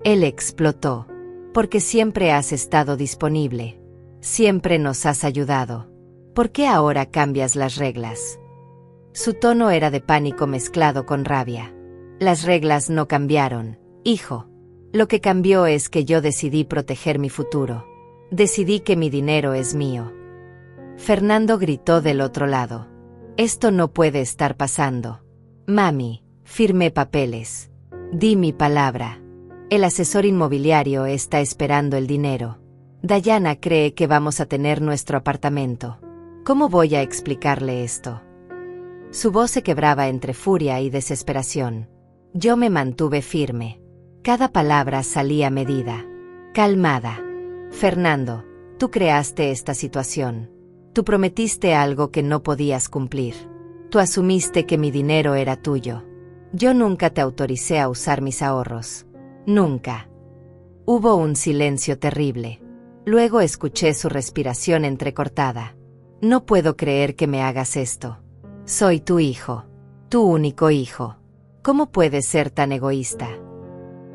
Él explotó. Porque siempre has estado disponible. Siempre nos has ayudado. ¿Por qué ahora cambias las reglas? Su tono era de pánico mezclado con rabia. Las reglas no cambiaron, hijo. Lo que cambió es que yo decidí proteger mi futuro. Decidí que mi dinero es mío. Fernando gritó del otro lado. Esto no puede estar pasando. Mami, firmé papeles. Di mi palabra. El asesor inmobiliario está esperando el dinero. Dayana cree que vamos a tener nuestro apartamento. ¿Cómo voy a explicarle esto? Su voz se quebraba entre furia y desesperación. Yo me mantuve firme. Cada palabra salía medida. Calmada. Fernando, tú creaste esta situación. Tú prometiste algo que no podías cumplir. Tú asumiste que mi dinero era tuyo. Yo nunca te autoricé a usar mis ahorros. Nunca. Hubo un silencio terrible. Luego escuché su respiración entrecortada. No puedo creer que me hagas esto. Soy tu hijo. Tu único hijo. ¿Cómo puedes ser tan egoísta?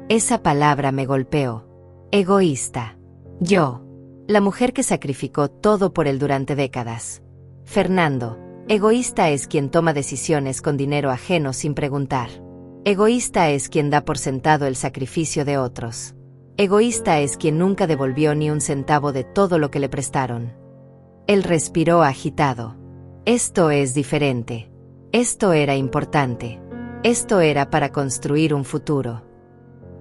Esa palabra me golpeó. Egoísta. Yo. La mujer que sacrificó todo por él durante décadas. Fernando. Egoísta es quien toma decisiones con dinero ajeno sin preguntar. Egoísta es quien da por sentado el sacrificio de otros. Egoísta es quien nunca devolvió ni un centavo de todo lo que le prestaron. Él respiró agitado. Esto es diferente. Esto era importante. Esto era para construir un futuro.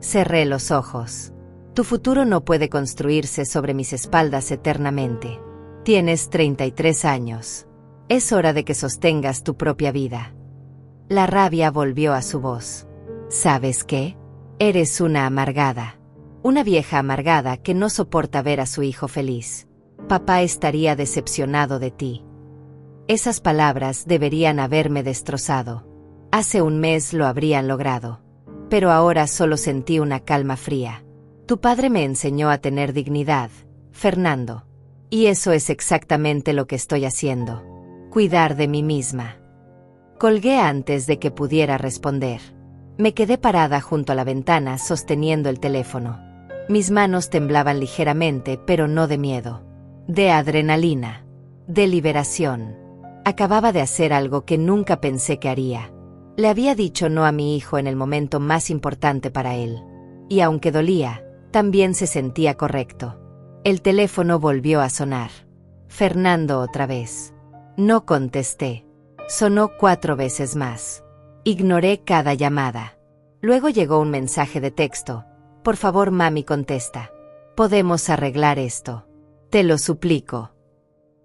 Cerré los ojos. Tu futuro no puede construirse sobre mis espaldas eternamente. Tienes 33 años. Es hora de que sostengas tu propia vida. La rabia volvió a su voz. ¿Sabes qué? Eres una amargada. Una vieja amargada que no soporta ver a su hijo feliz. Papá estaría decepcionado de ti. Esas palabras deberían haberme destrozado. Hace un mes lo habrían logrado. Pero ahora solo sentí una calma fría. Tu padre me enseñó a tener dignidad, Fernando. Y eso es exactamente lo que estoy haciendo. Cuidar de mí misma. Colgué antes de que pudiera responder. Me quedé parada junto a la ventana sosteniendo el teléfono. Mis manos temblaban ligeramente, pero no de miedo. De adrenalina. De liberación. Acababa de hacer algo que nunca pensé que haría. Le había dicho no a mi hijo en el momento más importante para él. Y aunque dolía, también se sentía correcto. El teléfono volvió a sonar. Fernando otra vez. No contesté. Sonó 4 veces más. Ignoré cada llamada. Luego llegó un mensaje de texto. Por favor, mami, contesta. Podemos arreglar esto. Te lo suplico.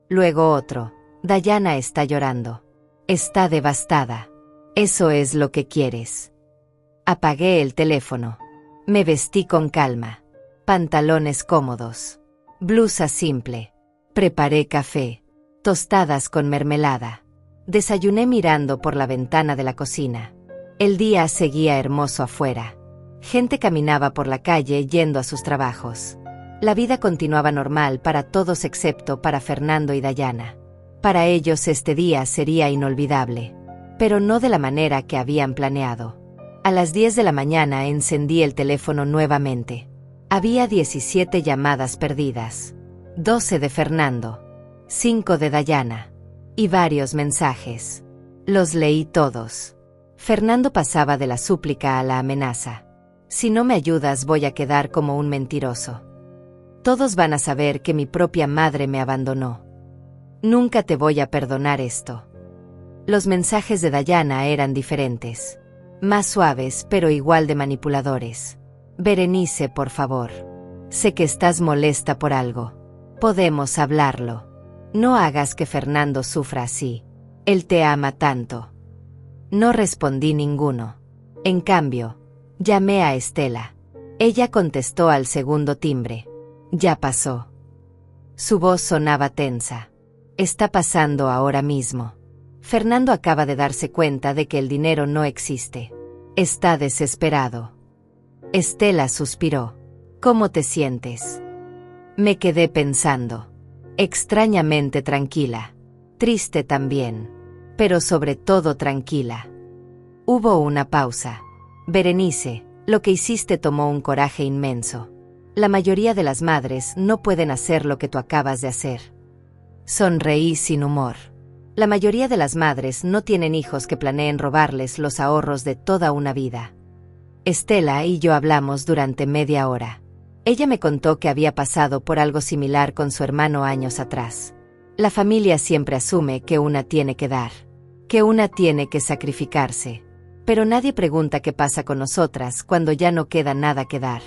Luego otro. Dayana está llorando. Está devastada. Eso es lo que quieres. Apagué el teléfono. Me vestí con calma. Pantalones cómodos. Blusa simple. Preparé café. Tostadas con mermelada. Desayuné mirando por la ventana de la cocina. El día seguía hermoso afuera. Gente caminaba por la calle yendo a sus trabajos. La vida continuaba normal para todos excepto para Fernando y Dayana. Para ellos este día sería inolvidable. Pero no de la manera que habían planeado. A las 10 de la mañana encendí el teléfono nuevamente. Había 17 llamadas perdidas. 12 de Fernando. 5 de Dayana. Y varios mensajes. Los leí todos. Fernando pasaba de la súplica a la amenaza. Si no me ayudas voy a quedar como un mentiroso. Todos van a saber que mi propia madre me abandonó. Nunca te voy a perdonar esto. Los mensajes de Dayana eran diferentes. Más suaves pero igual de manipuladores. Berenice, por favor. Sé que estás molesta por algo. Podemos hablarlo. No hagas que Fernando sufra así. Él te ama tanto. No respondí ninguno. En cambio, llamé a Estela. Ella contestó al segundo timbre. Ya pasó. Su voz sonaba tensa. Está pasando ahora mismo. Fernando acaba de darse cuenta de que el dinero no existe. Está desesperado. Estela suspiró. ¿Cómo te sientes? Me quedé pensando. Extrañamente tranquila. Triste también. Pero sobre todo tranquila. Hubo una pausa. Berenice, lo que hiciste tomó un coraje inmenso. La mayoría de las madres no pueden hacer lo que tú acabas de hacer. Sonreí sin humor. La mayoría de las madres no tienen hijos que planeen robarles los ahorros de toda una vida. Estela y yo hablamos durante media hora. Ella me contó que había pasado por algo similar con su hermano años atrás. La familia siempre asume que una tiene que dar, que una tiene que sacrificarse. Pero nadie pregunta qué pasa con nosotras cuando ya no queda nada que dar.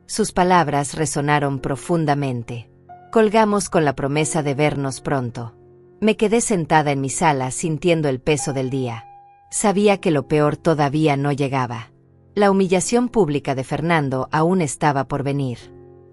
Sus palabras resonaron profundamente. Colgamos con la promesa de vernos pronto. Me quedé sentada en mi sala sintiendo el peso del día. Sabía que lo peor todavía no llegaba. La humillación pública de Fernando aún estaba por venir.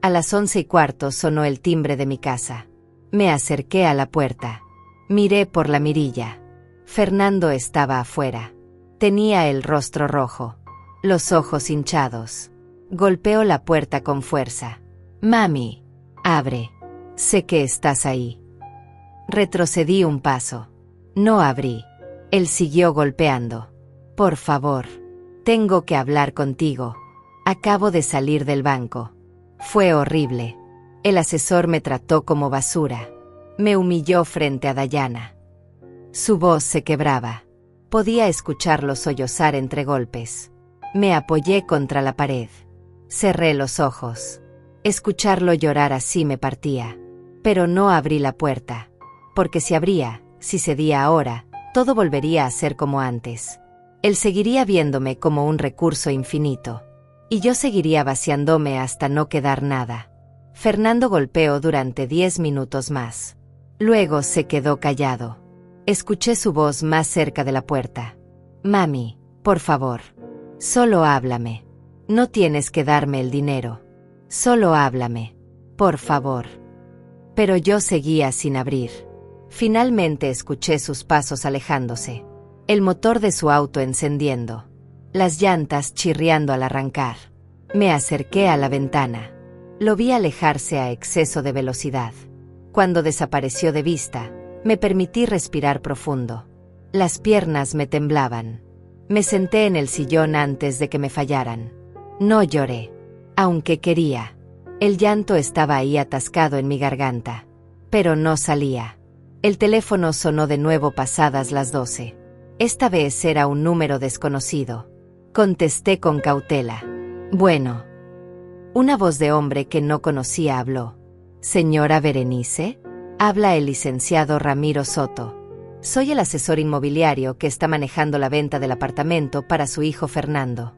A las 11:15 sonó el timbre de mi casa. Me acerqué a la puerta. Miré por la mirilla. Fernando estaba afuera. Tenía el rostro rojo, los ojos hinchados. Golpeó la puerta con fuerza. Mami, abre. Sé que estás ahí. Retrocedí un paso. No abrí. Él siguió golpeando. Por favor. Tengo que hablar contigo. Acabo de salir del banco. Fue horrible. El asesor me trató como basura. Me humilló frente a Dayana. Su voz se quebraba. Podía escucharlo sollozar entre golpes. Me apoyé contra la pared. Cerré los ojos. Escucharlo llorar así me partía. Pero no abrí la puerta. Porque si abría, si cedía ahora, todo volvería a ser como antes. Él seguiría viéndome como un recurso infinito. Y yo seguiría vaciándome hasta no quedar nada. Fernando golpeó durante 10 minutos más. Luego se quedó callado. Escuché su voz más cerca de la puerta. Mami, por favor. Solo háblame. No tienes que darme el dinero. Solo háblame. Por favor. Pero yo seguía sin abrir. Finalmente escuché sus pasos alejándose. El motor de su auto encendiendo. Las llantas chirriando al arrancar. Me acerqué a la ventana. Lo vi alejarse a exceso de velocidad. Cuando desapareció de vista, me permití respirar profundo. Las piernas me temblaban. Me senté en el sillón antes de que me fallaran. No lloré, aunque quería. El llanto estaba ahí atascado en mi garganta. Pero no salía. El teléfono sonó de nuevo pasadas las 12. Esta vez era un número desconocido. Contesté con cautela. Bueno. Una voz de hombre que no conocía habló. ¿Señora Berenice? Habla el licenciado Ramiro Soto. Soy el asesor inmobiliario que está manejando la venta del apartamento para su hijo Fernando.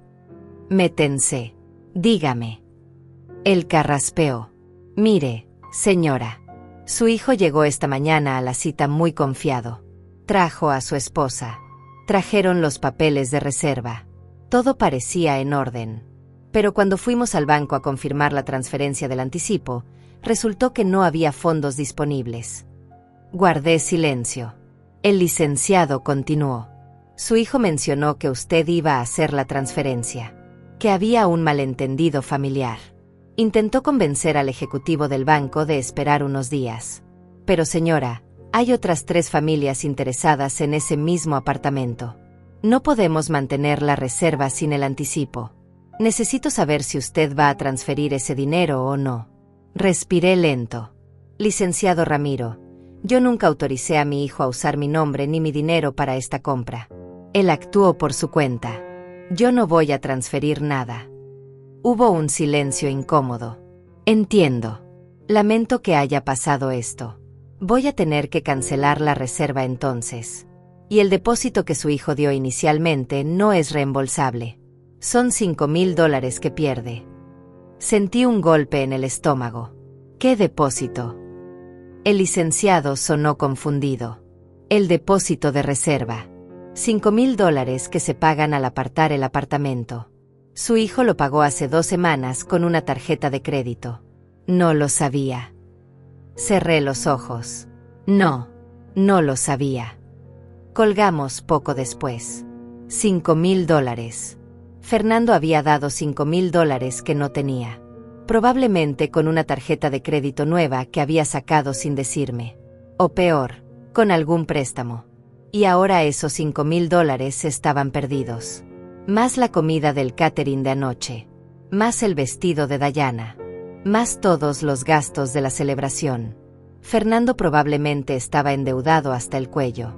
Me tensé. Dígame. Él carraspeó. Mire, señora. Su hijo llegó esta mañana a la cita muy confiado. Trajo a su esposa. Trajeron los papeles de reserva. Todo parecía en orden. Pero cuando fuimos al banco a confirmar la transferencia del anticipo, resultó que no había fondos disponibles. Guardé silencio. El licenciado continuó. Su hijo mencionó que usted iba a hacer la transferencia, que había un malentendido familiar. Intentó convencer al ejecutivo del banco de esperar unos días. Pero señora, hay otras 3 familias interesadas en ese mismo apartamento. No podemos mantener la reserva sin el anticipo. Necesito saber si usted va a transferir ese dinero o no. Respiré lento. Licenciado Ramiro, yo nunca autoricé a mi hijo a usar mi nombre ni mi dinero para esta compra. Él actuó por su cuenta. Yo no voy a transferir nada. Hubo un silencio incómodo. Entiendo. Lamento que haya pasado esto. Voy a tener que cancelar la reserva entonces. Y el depósito que su hijo dio inicialmente no es reembolsable. Son $5,000 que pierde. Sentí un golpe en el estómago. ¿Qué depósito? El licenciado sonó confundido. El depósito de reserva. $5,000 que se pagan al apartar el apartamento. Su hijo lo pagó hace 2 semanas con una tarjeta de crédito. No lo sabía. Cerré los ojos. No lo sabía. Colgamos poco después. $5,000. Fernando había dado $5,000 que no tenía. Probablemente con una tarjeta de crédito nueva que había sacado sin decirme. O peor, con algún préstamo. Y ahora esos $5,000 estaban perdidos. Más la comida del catering de anoche. Más el vestido de Dayana. Más todos los gastos de la celebración. Fernando probablemente estaba endeudado hasta el cuello.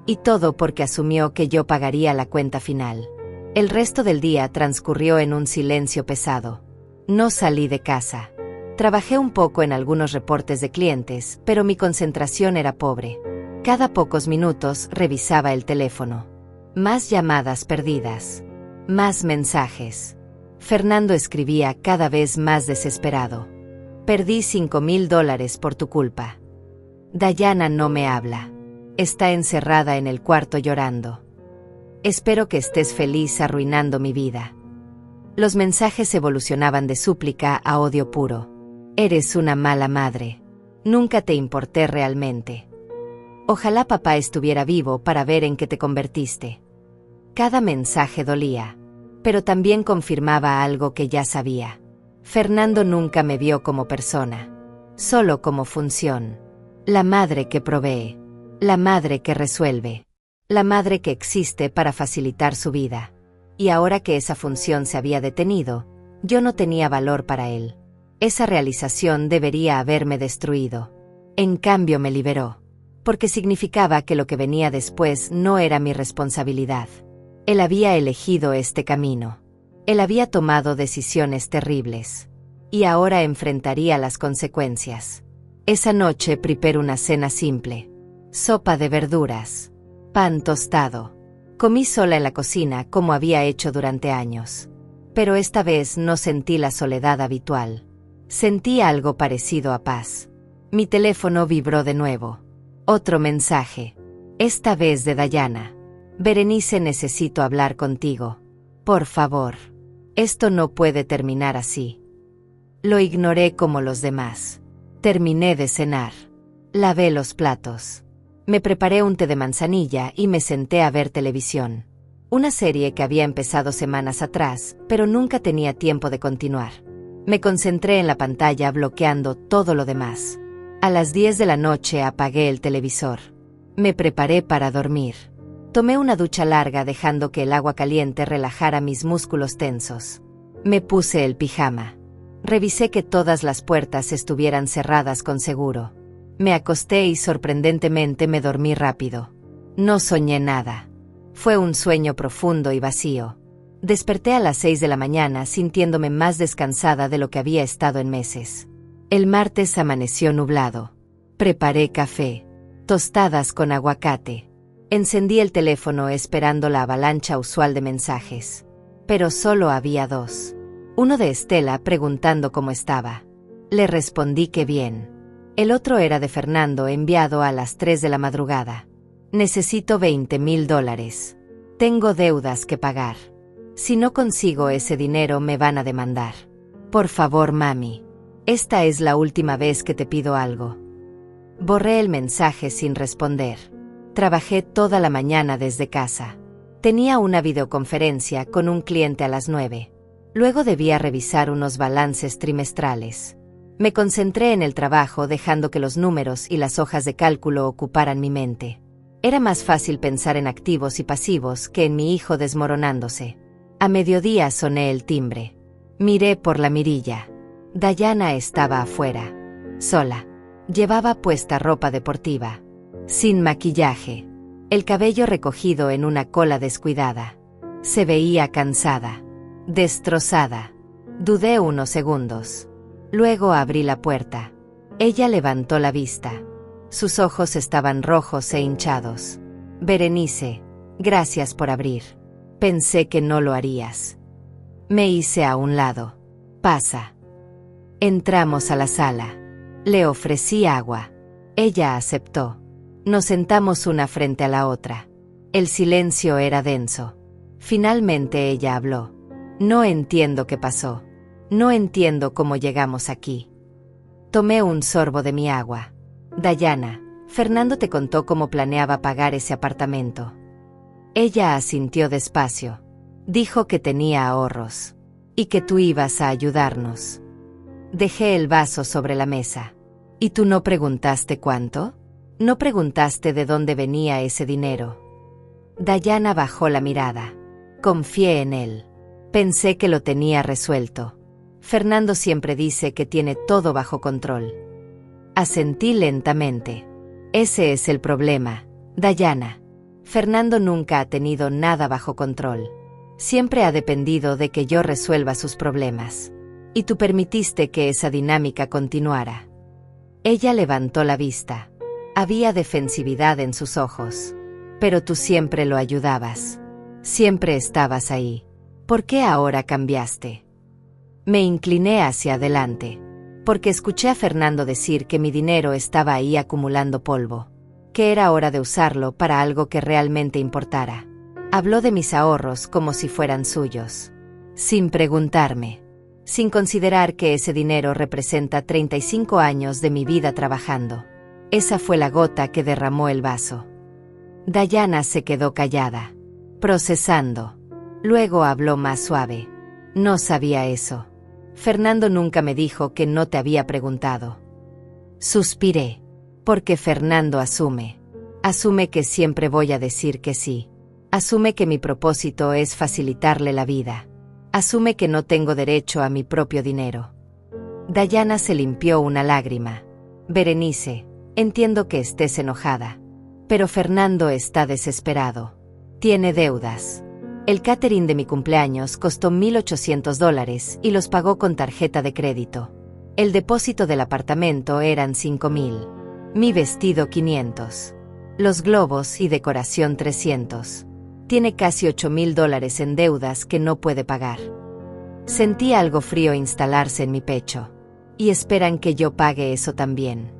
Y todo porque asumió que yo pagaría la cuenta final. El resto del día transcurrió en un silencio pesado. No salí de casa. Trabajé un poco en algunos reportes de clientes, pero mi concentración era pobre. Cada pocos minutos revisaba el teléfono. Más llamadas perdidas. Más mensajes. Fernando escribía cada vez más desesperado. Perdí $5,000 por tu culpa. Dayana no me habla. Está encerrada en el cuarto llorando. Espero que estés feliz arruinando mi vida. Los mensajes evolucionaban de súplica a odio puro. Eres una mala madre. Nunca te importé realmente. Ojalá papá estuviera vivo para ver en qué te convertiste. Cada mensaje dolía, pero también confirmaba algo que ya sabía. Fernando nunca me vio como persona, solo como función. La madre que provee, la madre que resuelve, la madre que existe para facilitar su vida. Y ahora que esa función se había detenido, yo no tenía valor para él. Esa realización debería haberme destruido. En cambio me liberó, porque significaba que lo que venía después no era mi responsabilidad. Él había elegido este camino. Él había tomado decisiones terribles. Y ahora enfrentaría las consecuencias. Esa noche preparé una cena simple. Sopa de verduras. Pan tostado. Comí sola en la cocina como había hecho durante años. Pero esta vez no sentí la soledad habitual. Sentí algo parecido a paz. Mi teléfono vibró de nuevo. Otro mensaje. Esta vez de Dayana. Berenice, necesito hablar contigo. Por favor. Esto no puede terminar así. Lo ignoré como los demás. Terminé de cenar. Lavé los platos. Me preparé un té de manzanilla y me senté a ver televisión. Una serie que había empezado semanas atrás, pero nunca tenía tiempo de continuar. Me concentré en la pantalla bloqueando todo lo demás. A las 10 de la noche apagué el televisor. Me preparé para dormir. Tomé una ducha larga dejando que el agua caliente relajara mis músculos tensos. Me puse el pijama. Revisé que todas las puertas estuvieran cerradas con seguro. Me acosté y sorprendentemente me dormí rápido. No soñé nada. Fue un sueño profundo y vacío. Desperté a las 6 de la mañana sintiéndome más descansada de lo que había estado en meses. El martes amaneció nublado. Preparé café, tostadas con aguacate. Encendí el teléfono esperando la avalancha usual de mensajes. Pero solo había 2. Uno de Estela preguntando cómo estaba. Le respondí que bien. El otro era de Fernando, enviado a las 3 de la madrugada. Necesito $20,000. Tengo deudas que pagar. Si no consigo ese dinero me van a demandar. Por favor, mami. Esta es la última vez que te pido algo. Borré el mensaje sin responder. Trabajé toda la mañana desde casa. Tenía una videoconferencia con un cliente a las 9. Luego debía revisar unos balances trimestrales. Me concentré en el trabajo dejando que los números y las hojas de cálculo ocuparan mi mente. Era más fácil pensar en activos y pasivos que en mi hijo desmoronándose. A mediodía soné el timbre. Miré por la mirilla. Dayana estaba afuera. Sola. Llevaba puesta ropa deportiva. Sin maquillaje. El cabello recogido en una cola descuidada. Se veía cansada. Destrozada. Dudé unos segundos. Luego abrí la puerta. Ella levantó la vista. Sus ojos estaban rojos e hinchados. Berenice, gracias por abrir. Pensé que no lo harías. Me hice a un lado. Pasa. Entramos a la sala. Le ofrecí agua. Ella aceptó. Nos sentamos una frente a la otra. El silencio era denso. Finalmente ella habló. No entiendo qué pasó. No entiendo cómo llegamos aquí. Tomé un sorbo de mi agua. Dayana, Fernando te contó cómo planeaba pagar ese apartamento. Ella asintió despacio. Dijo que tenía ahorros. Y que tú ibas a ayudarnos. Dejé el vaso sobre la mesa. ¿Y tú no preguntaste cuánto? ¿No preguntaste de dónde venía ese dinero? Dayana bajó la mirada. Confié en él. Pensé que lo tenía resuelto. Fernando siempre dice que tiene todo bajo control. Asentí lentamente. Ese es el problema, Dayana. Fernando nunca ha tenido nada bajo control. Siempre ha dependido de que yo resuelva sus problemas. Y tú permitiste que esa dinámica continuara. Ella levantó la vista. Había defensividad en sus ojos. Pero tú siempre lo ayudabas. Siempre estabas ahí. ¿Por qué ahora cambiaste? Me incliné hacia adelante. Porque escuché a Fernando decir que mi dinero estaba ahí acumulando polvo. Que era hora de usarlo para algo que realmente importara. Habló de mis ahorros como si fueran suyos. Sin preguntarme. Sin considerar que ese dinero representa 35 años de mi vida trabajando. Esa fue la gota que derramó el vaso. Dayana se quedó callada. Procesando. Luego habló más suave. No sabía eso. Fernando nunca me dijo que no te había preguntado. Suspiré. Porque Fernando asume. Asume que siempre voy a decir que sí. Asume que mi propósito es facilitarle la vida. Asume que no tengo derecho a mi propio dinero. Dayana se limpió una lágrima. Berenice, entiendo que estés enojada. Pero Fernando está desesperado. Tiene deudas. El catering de mi cumpleaños costó $1,800 y los pagó con tarjeta de crédito. El depósito del apartamento eran $5,000. Mi vestido $500. Los globos y decoración $300. Tiene casi $8,000 en deudas que no puede pagar. Sentí algo frío instalarse en mi pecho. Y esperan que yo pague eso también.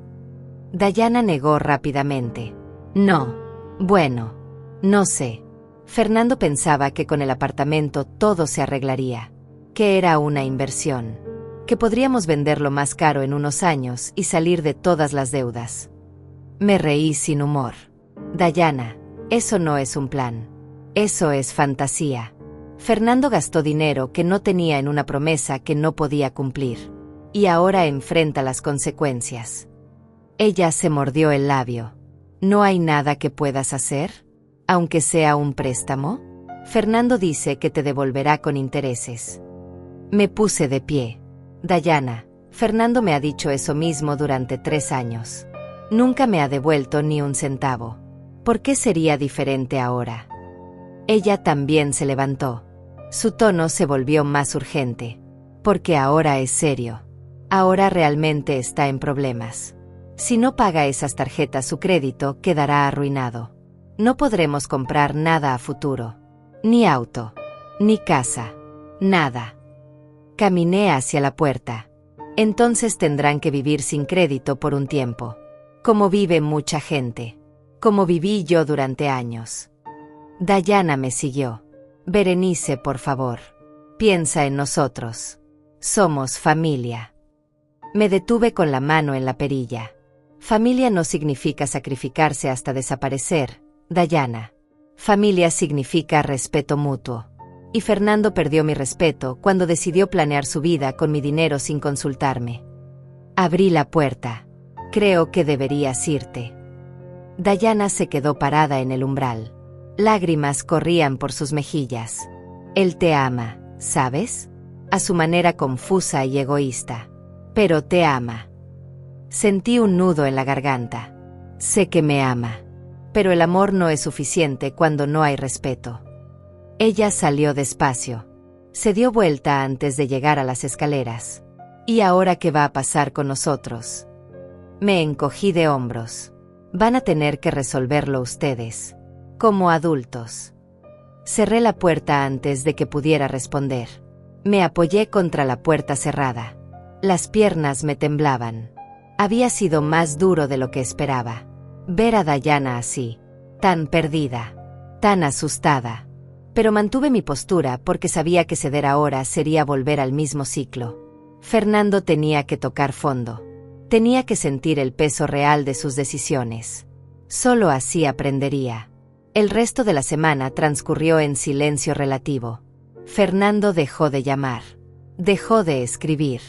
Dayana negó rápidamente. No. Bueno. No sé. Fernando pensaba que con el apartamento todo se arreglaría. Que era una inversión. Que podríamos venderlo más caro en unos años y salir de todas las deudas. Me reí sin humor. Dayana, eso no es un plan. Eso es fantasía. Fernando gastó dinero que no tenía en una promesa que no podía cumplir. Y ahora enfrenta las consecuencias. Ella se mordió el labio. ¿No hay nada que puedas hacer? Aunque sea un préstamo. Fernando dice que te devolverá con intereses. Me puse de pie. Dayana, Fernando me ha dicho eso mismo durante 3 años. Nunca me ha devuelto ni un centavo. ¿Por qué sería diferente ahora? Ella también se levantó. Su tono se volvió más urgente. Porque ahora es serio. Ahora realmente está en problemas. Si no paga esas tarjetas, su crédito quedará arruinado. No podremos comprar nada a futuro. Ni auto. Ni casa. Nada. Caminé hacia la puerta. Entonces tendrán que vivir sin crédito por un tiempo. Como vive mucha gente. Como viví yo durante años. Dayana me siguió. Berenice, por favor. Piensa en nosotros. Somos familia. Me detuve con la mano en la perilla. Familia no significa sacrificarse hasta desaparecer, Dayana. Familia significa respeto mutuo. Y Fernando perdió mi respeto cuando decidió planear su vida con mi dinero sin consultarme. Abrí la puerta. Creo que deberías irte. Dayana se quedó parada en el umbral. Lágrimas corrían por sus mejillas. Él te ama, ¿sabes? A su manera confusa y egoísta. Pero te ama. Sentí un nudo en la garganta. Sé que me ama. Pero el amor no es suficiente cuando no hay respeto. Ella salió despacio. Se dio vuelta antes de llegar a las escaleras. ¿Y ahora qué va a pasar con nosotros? Me encogí de hombros. Van a tener que resolverlo ustedes. Como adultos. Cerré la puerta antes de que pudiera responder. Me apoyé contra la puerta cerrada. Las piernas me temblaban. Había sido más duro de lo que esperaba. Ver a Dayana así, tan perdida, tan asustada. Pero mantuve mi postura porque sabía que ceder ahora sería volver al mismo ciclo. Fernando tenía que tocar fondo. Tenía que sentir el peso real de sus decisiones. Solo así aprendería. El resto de la semana transcurrió en silencio relativo. Fernando dejó de llamar. Dejó de escribir.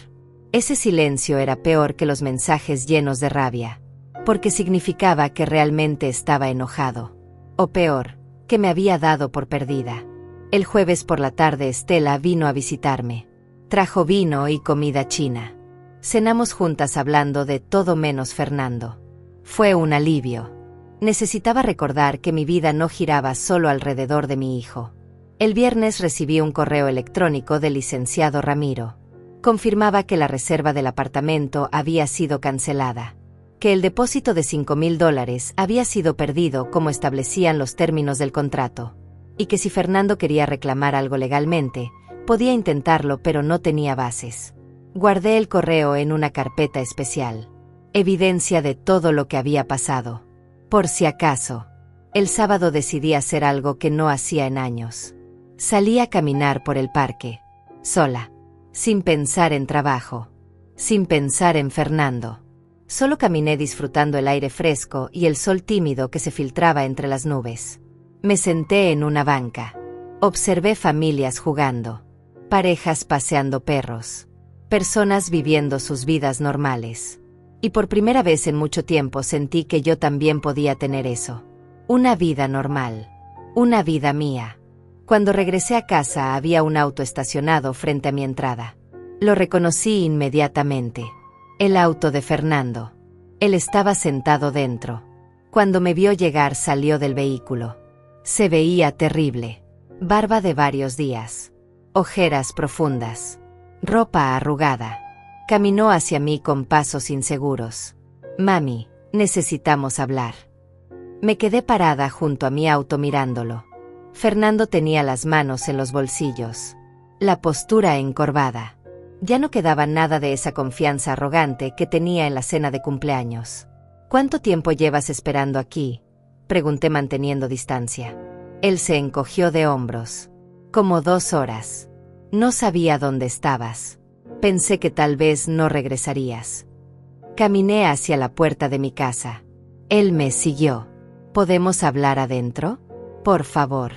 Ese silencio era peor que los mensajes llenos de rabia, porque significaba que realmente estaba enojado. O peor, que me había dado por perdida. El jueves por la tarde Estela vino a visitarme. Trajo vino y comida china. Cenamos juntas hablando de todo menos Fernando. Fue un alivio. Necesitaba recordar que mi vida no giraba solo alrededor de mi hijo. El viernes recibí un correo electrónico del licenciado Ramiro. Confirmaba que la reserva del apartamento había sido cancelada, que el depósito de $5,000 había sido perdido como establecían los términos del contrato, y que si Fernando quería reclamar algo legalmente, podía intentarlo pero no tenía bases. Guardé el correo en una carpeta especial. Evidencia de todo lo que había pasado. Por si acaso. El sábado decidí hacer algo que no hacía en años. Salí a caminar por el parque, sola. Sin pensar en trabajo. Sin pensar en Fernando. Solo caminé disfrutando el aire fresco y el sol tímido que se filtraba entre las nubes. Me senté en una banca. Observé familias jugando. Parejas paseando perros. Personas viviendo sus vidas normales. Y por primera vez en mucho tiempo sentí que yo también podía tener eso. Una vida normal. Una vida mía. Cuando regresé a casa había un auto estacionado frente a mi entrada. Lo reconocí inmediatamente. El auto de Fernando. Él estaba sentado dentro. Cuando me vio llegar salió del vehículo. Se veía terrible. Barba de varios días. Ojeras profundas. Ropa arrugada. Caminó hacia mí con pasos inseguros. Mami, necesitamos hablar. Me quedé parada junto a mi auto mirándolo. Fernando tenía las manos en los bolsillos. La postura encorvada. Ya no quedaba nada de esa confianza arrogante que tenía en la cena de cumpleaños. ¿Cuánto tiempo llevas esperando aquí?, pregunté manteniendo distancia. Él se encogió de hombros. Como 2 horas. No sabía dónde estabas. Pensé que tal vez no regresarías. Caminé hacia la puerta de mi casa. Él me siguió. ¿Podemos hablar adentro? Por favor.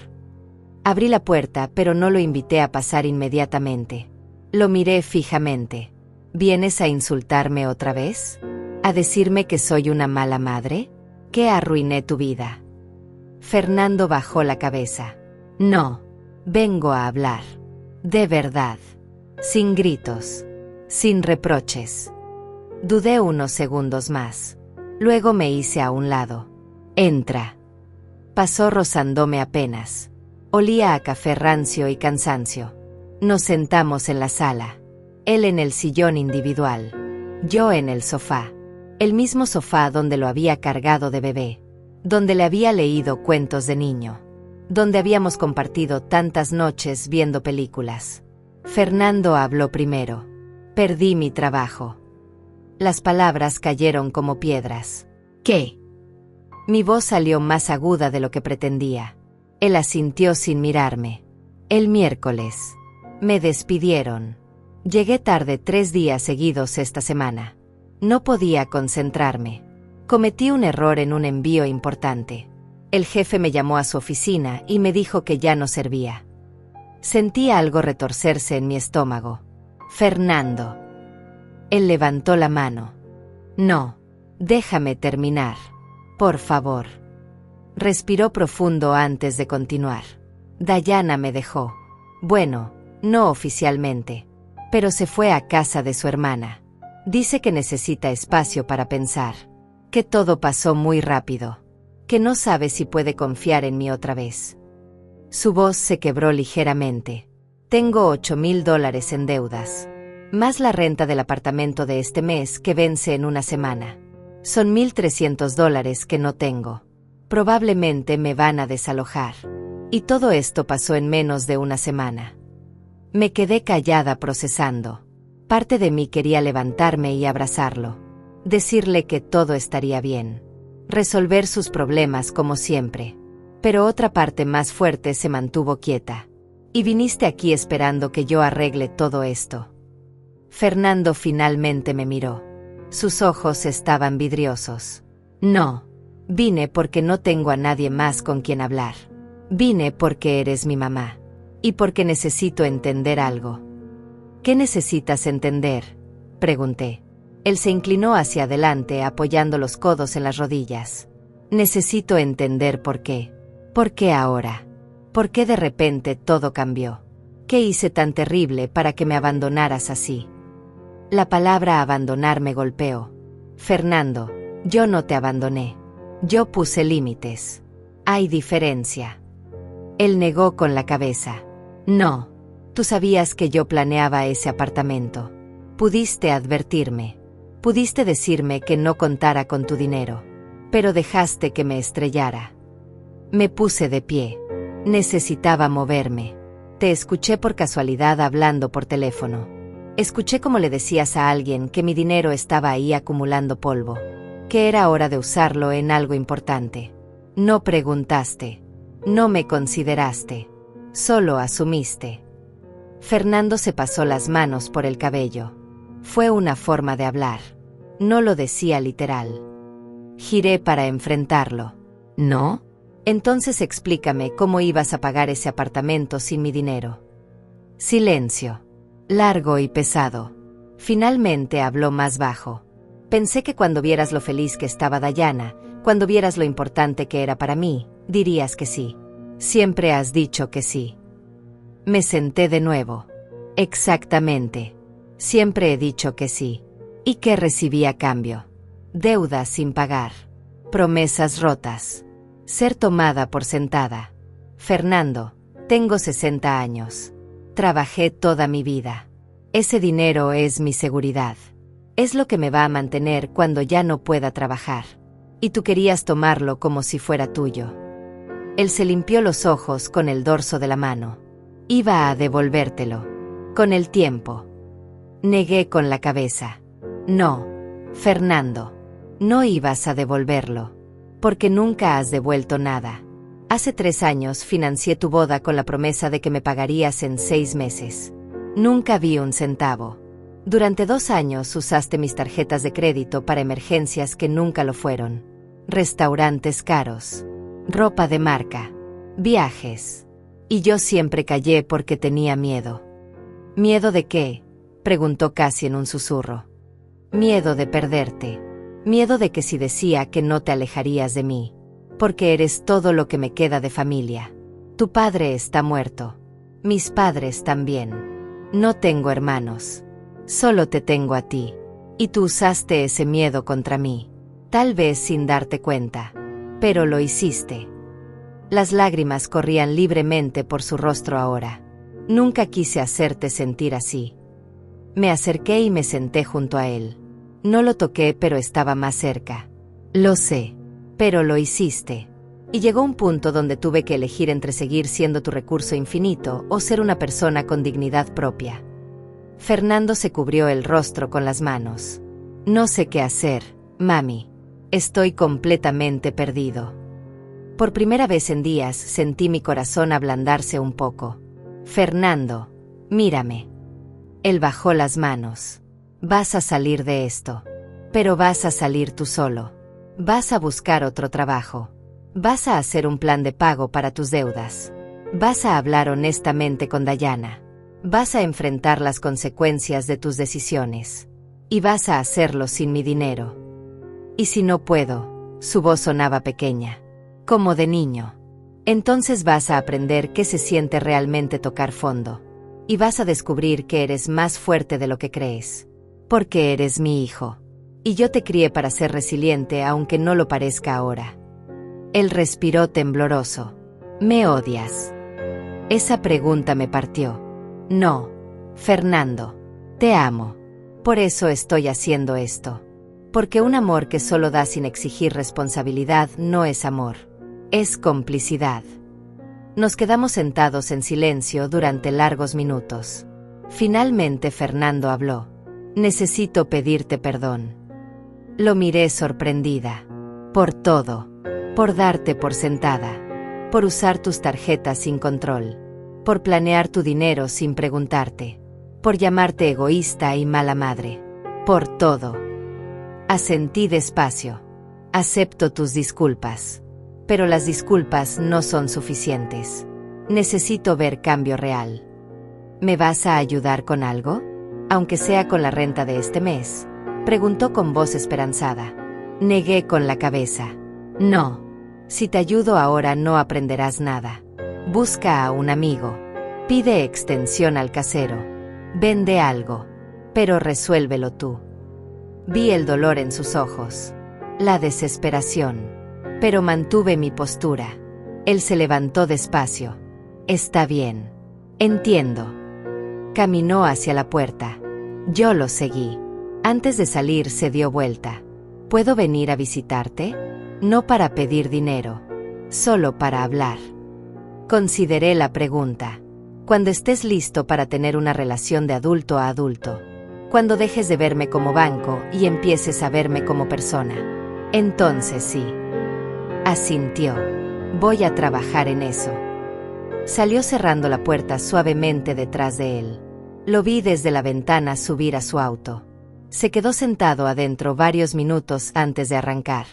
Abrí la puerta, pero no lo invité a pasar inmediatamente. Lo miré fijamente. ¿Vienes a insultarme otra vez? ¿A decirme que soy una mala madre? ¿Que arruiné tu vida? Fernando bajó la cabeza. No. Vengo a hablar. De verdad. Sin gritos. Sin reproches. Dudé unos segundos más. Luego me hice a un lado. Entra. Pasó rozándome apenas. Olía a café rancio y cansancio. Nos sentamos en la sala. Él en el sillón individual. Yo en el sofá. El mismo sofá donde lo había cargado de bebé. Donde le había leído cuentos de niño. Donde habíamos compartido tantas noches viendo películas. Fernando habló primero. Perdí mi trabajo. Las palabras cayeron como piedras. ¿Qué? Mi voz salió más aguda de lo que pretendía. Él asintió sin mirarme. El miércoles. Me despidieron. Llegué tarde 3 días seguidos esta semana. No podía concentrarme. Cometí un error en un envío importante. El jefe me llamó a su oficina y me dijo que ya no servía. Sentí algo retorcerse en mi estómago. Fernando. Él levantó la mano. No. Déjame terminar. Por favor. Respiró profundo antes de continuar. Dayana me dejó. Bueno, no oficialmente. Pero se fue a casa de su hermana. Dice que necesita espacio para pensar. Que todo pasó muy rápido. Que no sabe si puede confiar en mí otra vez. Su voz se quebró ligeramente. Tengo $8,000 en deudas. Más la renta del apartamento de este mes que vence en una semana. Son $1,300 que no tengo. Probablemente me van a desalojar. Y todo esto pasó en menos de una semana. Me quedé callada procesando. Parte de mí quería levantarme y abrazarlo. Decirle que todo estaría bien. Resolver sus problemas como siempre. Pero otra parte más fuerte se mantuvo quieta. Y viniste aquí esperando que yo arregle todo esto. Fernando finalmente me miró. Sus ojos estaban vidriosos. No. Vine porque no tengo a nadie más con quien hablar. Vine porque eres mi mamá. Y porque necesito entender algo. ¿Qué necesitas entender?, pregunté. Él se inclinó hacia adelante apoyando los codos en las rodillas. Necesito entender por qué. ¿Por qué ahora? ¿Por qué de repente todo cambió? ¿Qué hice tan terrible para que me abandonaras así? La palabra abandonar me golpeó. Fernando, yo no te abandoné. Yo puse límites. Hay diferencia. Él negó con la cabeza. No. Tú sabías que yo planeaba ese apartamento. Pudiste advertirme. Pudiste decirme que no contara con tu dinero. Pero dejaste que me estrellara. Me puse de pie. Necesitaba moverme. Te escuché por casualidad hablando por teléfono. Escuché cómo le decías a alguien que mi dinero estaba ahí acumulando polvo. Que era hora de usarlo en algo importante. No preguntaste. No me consideraste. Solo asumiste. Fernando se pasó las manos por el cabello. Fue una forma de hablar. No lo decía literal. Giré para enfrentarlo. ¿No? Entonces explícame cómo ibas a pagar ese apartamento sin mi dinero. Silencio. Largo y pesado. Finalmente habló más bajo. Pensé que cuando vieras lo feliz que estaba Dayana, cuando vieras lo importante que era para mí, dirías que sí. Siempre has dicho que sí. Me senté de nuevo. Exactamente. Siempre he dicho que sí. ¿Y qué recibí a cambio? Deudas sin pagar. Promesas rotas. Ser tomada por sentada. Fernando, tengo 60 años. Trabajé toda mi vida. Ese dinero es mi seguridad. Es lo que me va a mantener cuando ya no pueda trabajar. Y tú querías tomarlo como si fuera tuyo. Él se limpió los ojos con el dorso de la mano. Iba a devolvértelo. Con el tiempo. Negué con la cabeza. No, Fernando. No ibas a devolverlo. Porque nunca has devuelto nada. Hace 3 años financié tu boda con la promesa de que me pagarías en 6 meses. Nunca vi un centavo. Durante 2 años usaste mis tarjetas de crédito para emergencias que nunca lo fueron. Restaurantes caros. Ropa de marca. Viajes. Y yo siempre callé porque tenía miedo. ¿Miedo de qué?, preguntó casi en un susurro. Miedo de perderte. Miedo de que si decía que no te alejarías de mí. Porque eres todo lo que me queda de familia. Tu padre está muerto. Mis padres también. No tengo hermanos. Solo te tengo a ti. Y tú usaste ese miedo contra mí. Tal vez sin darte cuenta. Pero lo hiciste. Las lágrimas corrían libremente por su rostro ahora. Nunca quise hacerte sentir así. Me acerqué y me senté junto a él. No lo toqué, pero estaba más cerca. Lo sé. Pero lo hiciste. Y llegó un punto donde tuve que elegir entre seguir siendo tu recurso infinito o ser una persona con dignidad propia. Fernando se cubrió el rostro con las manos. No sé qué hacer, mami. Estoy completamente perdido. Por primera vez en días sentí mi corazón ablandarse un poco. Fernando, mírame. Él bajó las manos. Vas a salir de esto. Pero vas a salir tú solo. Vas a buscar otro trabajo. Vas a hacer un plan de pago para tus deudas. Vas a hablar honestamente con Dayana. Vas a enfrentar las consecuencias de tus decisiones. Y vas a hacerlo sin mi dinero. Y si no puedo, su voz sonaba pequeña, como de niño. Entonces vas a aprender qué se siente realmente tocar fondo. Y vas a descubrir que eres más fuerte de lo que crees. Porque eres mi hijo. Y yo te crié para ser resiliente aunque no lo parezca ahora. Él respiró tembloroso. ¿Me odias? Esa pregunta me partió. No, Fernando. Te amo. Por eso estoy haciendo esto. Porque un amor que solo da sin exigir responsabilidad no es amor. Es complicidad. Nos quedamos sentados en silencio durante largos minutos. Finalmente Fernando habló. Necesito pedirte perdón. Lo miré sorprendida. Por todo. Por darte por sentada. Por usar tus tarjetas sin control. Por planear tu dinero sin preguntarte. Por llamarte egoísta y mala madre. Por todo. Asentí despacio. Acepto tus disculpas. Pero las disculpas no son suficientes. Necesito ver cambio real. ¿Me vas a ayudar con algo? Aunque sea con la renta de este mes, preguntó con voz esperanzada. Negué con la cabeza. No. Si te ayudo ahora no aprenderás nada. Busca a un amigo. Pide extensión al casero. Vende algo. Pero resuélvelo tú. Vi el dolor en sus ojos. La desesperación. Pero mantuve mi postura. Él se levantó despacio. Está bien. Entiendo. Caminó hacia la puerta. Yo lo seguí. Antes de salir se dio vuelta. ¿Puedo venir a visitarte? No para pedir dinero. Solo para hablar. Consideré la pregunta. Cuando estés listo para tener una relación de adulto a adulto. Cuando dejes de verme como banco y empieces a verme como persona. Entonces sí. Asintió. Voy a trabajar en eso. Salió cerrando la puerta suavemente detrás de él. Lo vi desde la ventana subir a su auto. Se quedó sentado adentro varios minutos antes de arrancar.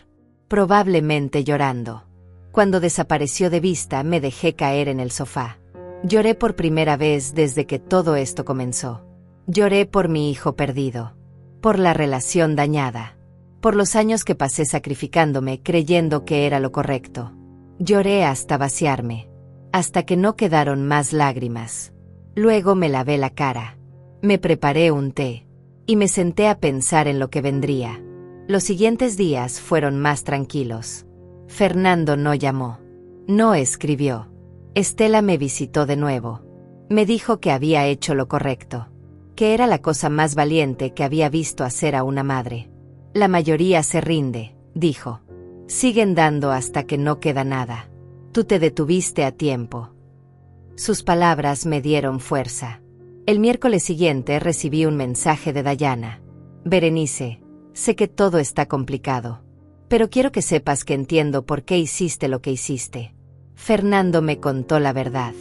Probablemente llorando. Cuando desapareció de vista me dejé caer en el sofá. Lloré por primera vez desde que todo esto comenzó. Lloré por mi hijo perdido. Por la relación dañada. Por los años que pasé sacrificándome creyendo que era lo correcto. Lloré hasta vaciarme. Hasta que no quedaron más lágrimas. Luego me lavé la cara. Me preparé un té. y me senté a pensar en lo que vendría. Los siguientes días fueron más tranquilos. Fernando no llamó. No escribió. Estela me visitó de nuevo. Me dijo que había hecho lo correcto, que era la cosa más valiente que había visto hacer a una madre. La mayoría se rinde, dijo. Siguen dando hasta que no queda nada. Tú te detuviste a tiempo. Sus palabras me dieron fuerza. El miércoles siguiente recibí un mensaje de Dayana. Berenice, sé que todo está complicado, pero quiero que sepas que entiendo por qué hiciste lo que hiciste. Fernando me contó la verdad.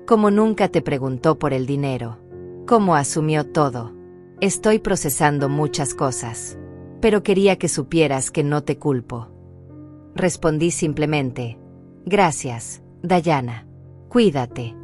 Como nunca te preguntó por el dinero. Cómo asumió todo. Estoy procesando muchas cosas, pero quería que supieras que no te culpo. Respondí simplemente, gracias, Dayana. Cuídate.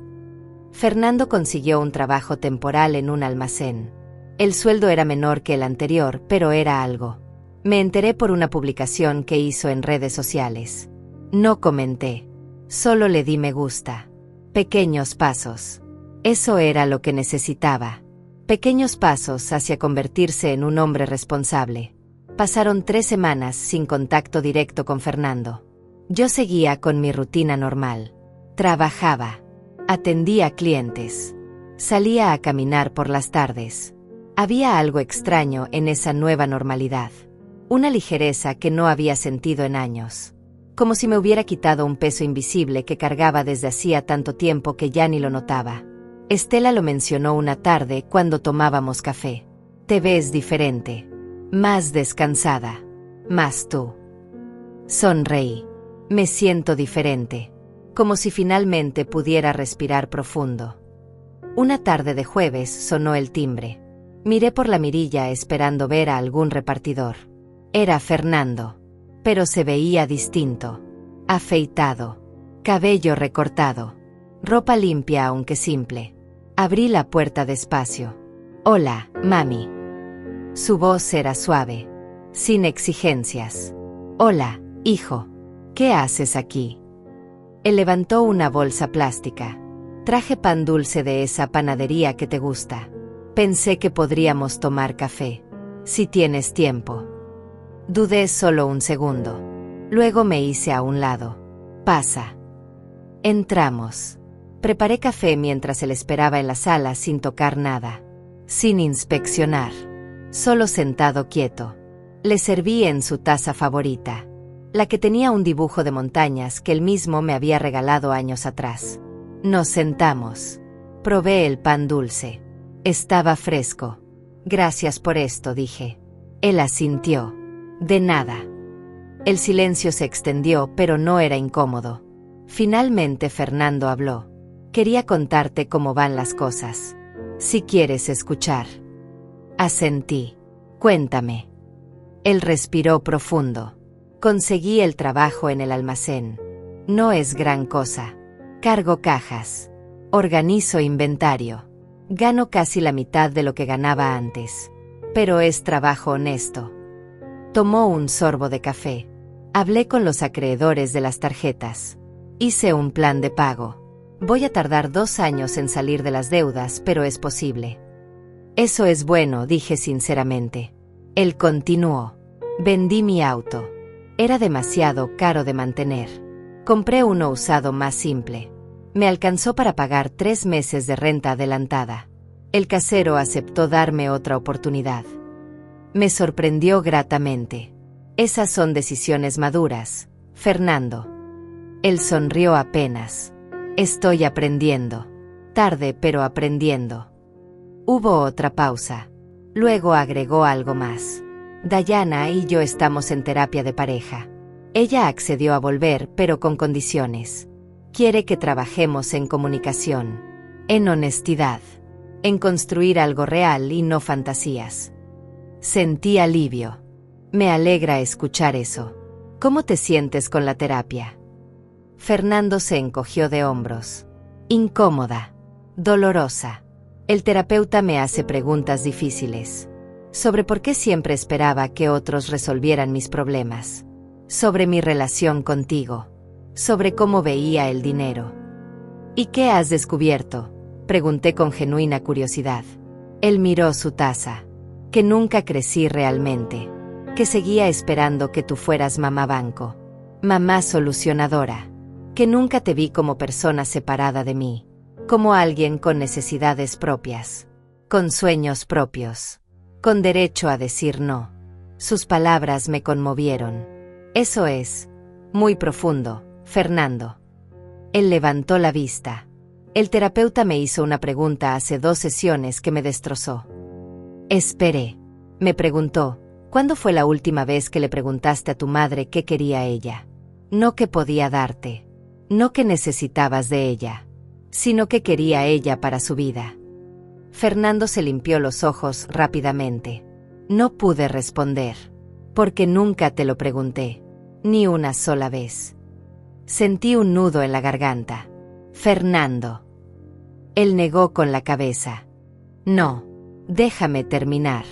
Fernando consiguió un trabajo temporal en un almacén. El sueldo era menor que el anterior, pero era algo. Me enteré por una publicación que hizo en redes sociales. No comenté. Solo le di me gusta. Pequeños pasos. Eso era lo que necesitaba. Pequeños pasos hacia convertirse en un hombre responsable. Pasaron 3 semanas sin contacto directo con Fernando. Yo seguía con mi rutina normal. Trabajaba. Atendía clientes. Salía a caminar por las tardes. Había algo extraño en esa nueva normalidad. Una ligereza que no había sentido en años. Como si me hubiera quitado un peso invisible que cargaba desde hacía tanto tiempo que ya ni lo notaba. Estela lo mencionó una tarde cuando tomábamos café. Te ves diferente. Más descansada. Más tú. Sonreí. Me siento diferente. Como si finalmente pudiera respirar profundo. Una tarde de jueves sonó el timbre. Miré por la mirilla esperando ver a algún repartidor. Era Fernando. Pero se veía distinto. Afeitado. Cabello recortado. Ropa limpia aunque simple. Abrí la puerta despacio. Hola, mami. Su voz era suave. Sin exigencias. Hola, hijo. ¿Qué haces aquí? Él levantó una bolsa plástica. Traje pan dulce de esa panadería que te gusta. Pensé que podríamos tomar café. Si tienes tiempo. Dudé solo un segundo. Luego me hice a un lado. Pasa. Entramos. Preparé café mientras él esperaba en la sala sin tocar nada. Sin inspeccionar. Solo sentado quieto. Le serví en su taza favorita. La que tenía un dibujo de montañas que él mismo me había regalado años atrás. Nos sentamos. Probé el pan dulce. Estaba fresco. Gracias por esto, dije. Él asintió. De nada. El silencio se extendió, pero no era incómodo. Finalmente Fernando habló. Quería contarte cómo van las cosas. Si quieres escuchar. Asentí. Cuéntame. Él respiró profundo. Conseguí el trabajo en el almacén. No es gran cosa. Cargo cajas. Organizo inventario. Gano casi la mitad de lo que ganaba antes. Pero es trabajo honesto. Tomó un sorbo de café. Hablé con los acreedores de las tarjetas. Hice un plan de pago. Voy a tardar 2 años en salir de las deudas, pero es posible. Eso es bueno, dije sinceramente. Él continuó. Vendí mi auto. Era demasiado caro de mantener. Compré uno usado más simple. Me alcanzó para pagar 3 meses de renta adelantada. El casero aceptó darme otra oportunidad. Me sorprendió gratamente. Esas son decisiones maduras, Fernando. Él sonrió apenas. Estoy aprendiendo. Tarde, pero aprendiendo. Hubo otra pausa. Luego agregó algo más. Dayana y yo estamos en terapia de pareja. Ella accedió a volver, pero con condiciones. Quiere que trabajemos en comunicación, en honestidad, en construir algo real y no fantasías. Sentí alivio. Me alegra escuchar eso. ¿Cómo te sientes con la terapia? Fernando se encogió de hombros. Incómoda. Dolorosa. El terapeuta me hace preguntas difíciles. Sobre por qué siempre esperaba que otros resolvieran mis problemas. Sobre mi relación contigo. Sobre cómo veía el dinero. ¿Y qué has descubierto? Pregunté con genuina curiosidad. Él miró su taza. que nunca crecí realmente, que seguía esperando que tú fueras mamá banco, mamá solucionadora, que nunca te vi como persona separada de mí, como alguien con necesidades propias, con sueños propios, con derecho a decir no. Sus palabras me conmovieron. Eso es muy profundo, Fernando. Él levantó la vista. El terapeuta me hizo una pregunta hace 2 sesiones que me destrozó. Esperé. Me preguntó, ¿cuándo fue la última vez que le preguntaste a tu madre qué quería ella? No qué podía darte, no qué necesitabas de ella, sino qué quería ella para su vida. Fernando se limpió los ojos rápidamente. No pude responder, porque nunca te lo pregunté, ni una sola vez. Sentí un nudo en la garganta. Fernando. Él negó con la cabeza. No, déjame terminar.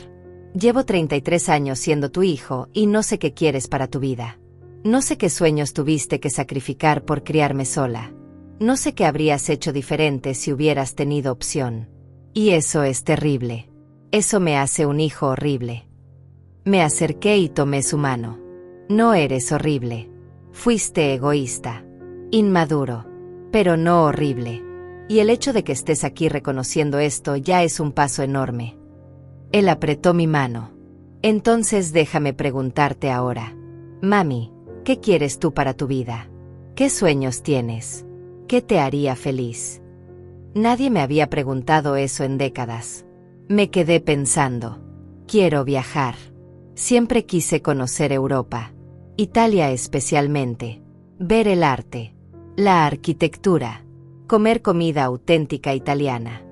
Llevo 33 años siendo tu hijo y no sé qué quieres para tu vida. No sé qué sueños tuviste que sacrificar por criarme sola. No sé qué habrías hecho diferente si hubieras tenido opción. Y eso es terrible. Eso me hace un hijo horrible. Me acerqué y tomé su mano. No eres horrible. Fuiste egoísta. Inmaduro. Pero no horrible. Y el hecho de que estés aquí reconociendo esto ya es un paso enorme. Él apretó mi mano. Entonces déjame preguntarte ahora. Mami, ¿qué quieres tú para tu vida? ¿Qué sueños tienes? ¿Qué te haría feliz? Nadie me había preguntado eso en décadas. Me quedé pensando. Quiero viajar. Siempre quise conocer Europa. Italia especialmente. Ver el arte. La arquitectura. Comer comida auténtica italiana.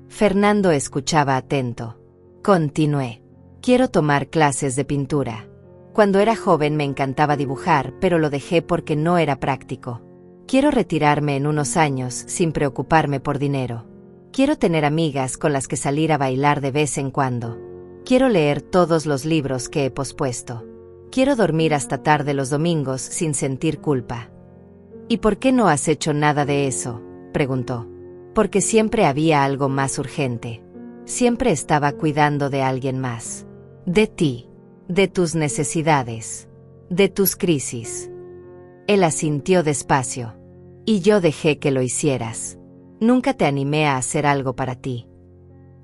Fernando escuchaba atento. Continué. Quiero tomar clases de pintura. Cuando era joven me encantaba dibujar, pero lo dejé porque no era práctico. Quiero retirarme en unos años sin preocuparme por dinero. Quiero tener amigas con las que salir a bailar de vez en cuando. Quiero leer todos los libros que he pospuesto. Quiero dormir hasta tarde los domingos sin sentir culpa. ¿Y por qué no has hecho nada de eso?, preguntó. Porque siempre había algo más urgente. Siempre estaba cuidando de alguien más. De ti. De tus necesidades. De tus crisis. Él asintió despacio. Y yo dejé que lo hicieras. Nunca te animé a hacer algo para ti.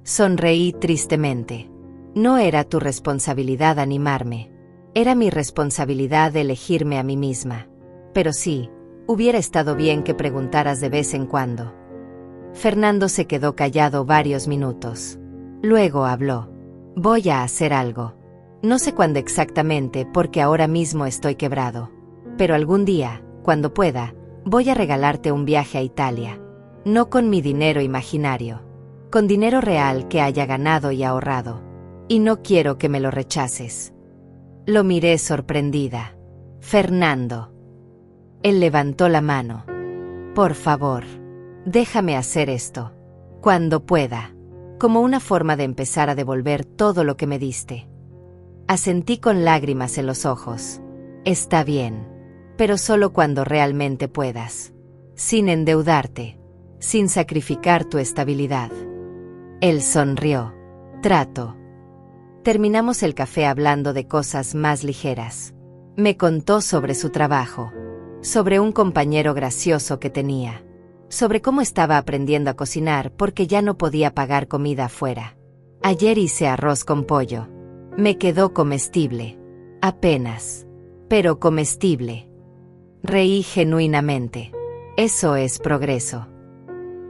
Sonreí tristemente. No era tu responsabilidad animarme. Era mi responsabilidad elegirme a mí misma. Pero sí, hubiera estado bien que preguntaras de vez en cuando. Fernando se quedó callado varios minutos. Luego habló. Voy a hacer algo. No sé cuándo exactamente porque ahora mismo estoy quebrado. Pero algún día, cuando pueda, voy a regalarte un viaje a Italia. No con mi dinero imaginario. Con dinero real que haya ganado y ahorrado. Y no quiero que me lo rechaces. Lo miré sorprendida. Fernando. Él levantó la mano. Por favor, déjame hacer esto. Cuando pueda. Como una forma de empezar a devolver todo lo que me diste. Asentí con lágrimas en los ojos. Está bien. Pero solo cuando realmente puedas. Sin endeudarte. Sin sacrificar tu estabilidad. Él sonrió. Trato. Terminamos el café hablando de cosas más ligeras. Me contó sobre su trabajo. Sobre un compañero gracioso que tenía. Sobre cómo estaba aprendiendo a cocinar porque ya no podía pagar comida afuera. Ayer hice arroz con pollo. Me quedó comestible. Apenas. Pero comestible. Reí genuinamente. Eso es progreso.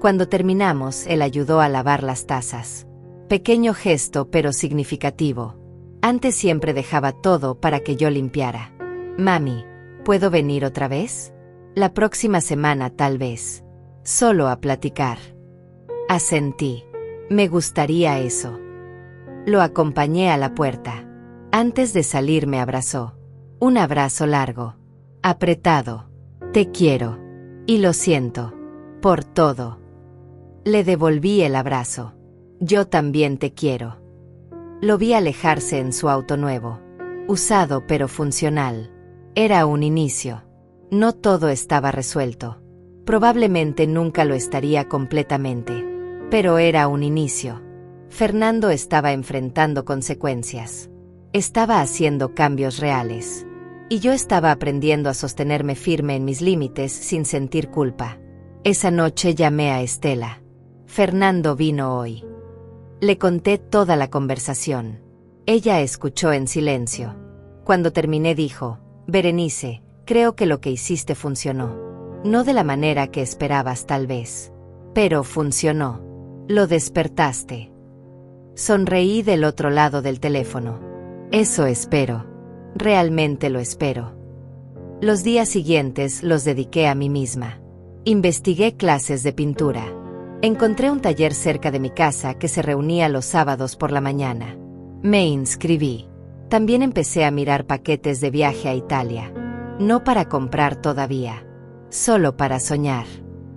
Cuando terminamos, él ayudó a lavar las tazas. Pequeño gesto pero significativo. Antes siempre dejaba todo para que yo limpiara. Mami, ¿puedo venir otra vez? La próxima semana tal vez. Solo a platicar. Asentí. Me gustaría eso. Lo acompañé a la puerta. Antes de salir me abrazó. Un abrazo largo. Apretado. Te quiero. Y lo siento. Por todo. Le devolví el abrazo. Yo también te quiero. Lo vi alejarse en su auto nuevo. Usado pero funcional. Era un inicio. No todo estaba resuelto. Probablemente nunca lo estaría completamente. Pero era un inicio. Fernando estaba enfrentando consecuencias. Estaba haciendo cambios reales. Y yo estaba aprendiendo a sostenerme firme en mis límites sin sentir culpa. Esa noche llamé a Estela. Fernando vino hoy. Le conté toda la conversación. Ella escuchó en silencio. Cuando terminé dijo: Berenice, creo que lo que hiciste funcionó. No de la manera que esperabas tal vez. Pero funcionó. Lo despertaste. Sonreí del otro lado del teléfono. Eso espero. Realmente lo espero. Los días siguientes los dediqué a mí misma. Investigué clases de pintura. Encontré un taller cerca de mi casa que se reunía los sábados por la mañana. Me inscribí. También empecé a mirar paquetes de viaje a Italia. No para comprar todavía. Solo para soñar.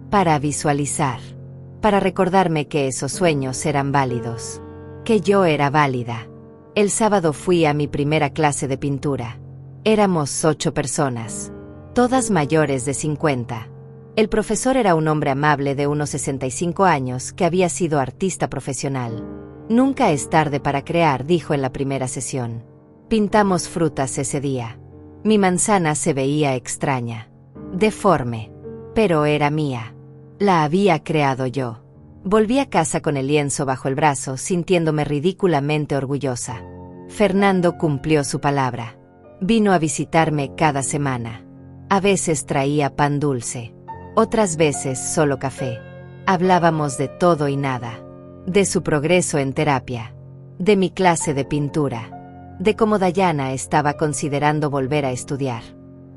Para visualizar. Para recordarme que esos sueños eran válidos. Que yo era válida. El sábado fui a mi primera clase de pintura. Éramos 8 personas. Todas mayores de 50. El profesor era un hombre amable de unos 65 años que había sido artista profesional. Nunca es tarde para crear, dijo en la primera sesión. Pintamos frutas ese día. Mi manzana se veía extraña. Deforme. Pero era mía. La había creado yo. Volví a casa con el lienzo bajo el brazo, sintiéndome ridículamente orgullosa. Fernando cumplió su palabra. Vino a visitarme cada semana. A veces traía pan dulce. Otras veces solo café. Hablábamos de todo y nada. De su progreso en terapia. De mi clase de pintura. De cómo Dayana estaba considerando volver a estudiar.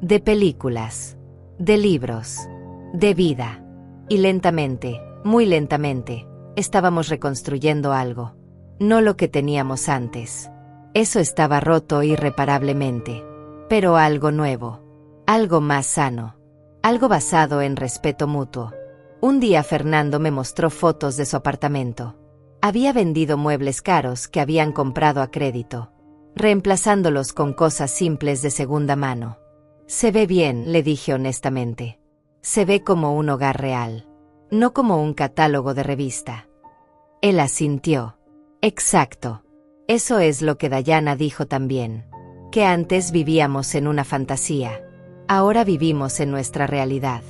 De películas. De libros. De vida. Y lentamente, muy lentamente, estábamos reconstruyendo algo. No lo que teníamos antes. Eso estaba roto irreparablemente. Pero algo nuevo. Algo más sano. Algo basado en respeto mutuo. Un día Fernando me mostró fotos de su apartamento. Había vendido muebles caros que habían comprado a crédito, reemplazándolos con cosas simples de segunda mano. Se ve bien, le dije honestamente. Se ve como un hogar real. No como un catálogo de revista. Él asintió. Exacto. Eso es lo que Dayana dijo también. Que antes vivíamos en una fantasía. Ahora vivimos en nuestra realidad.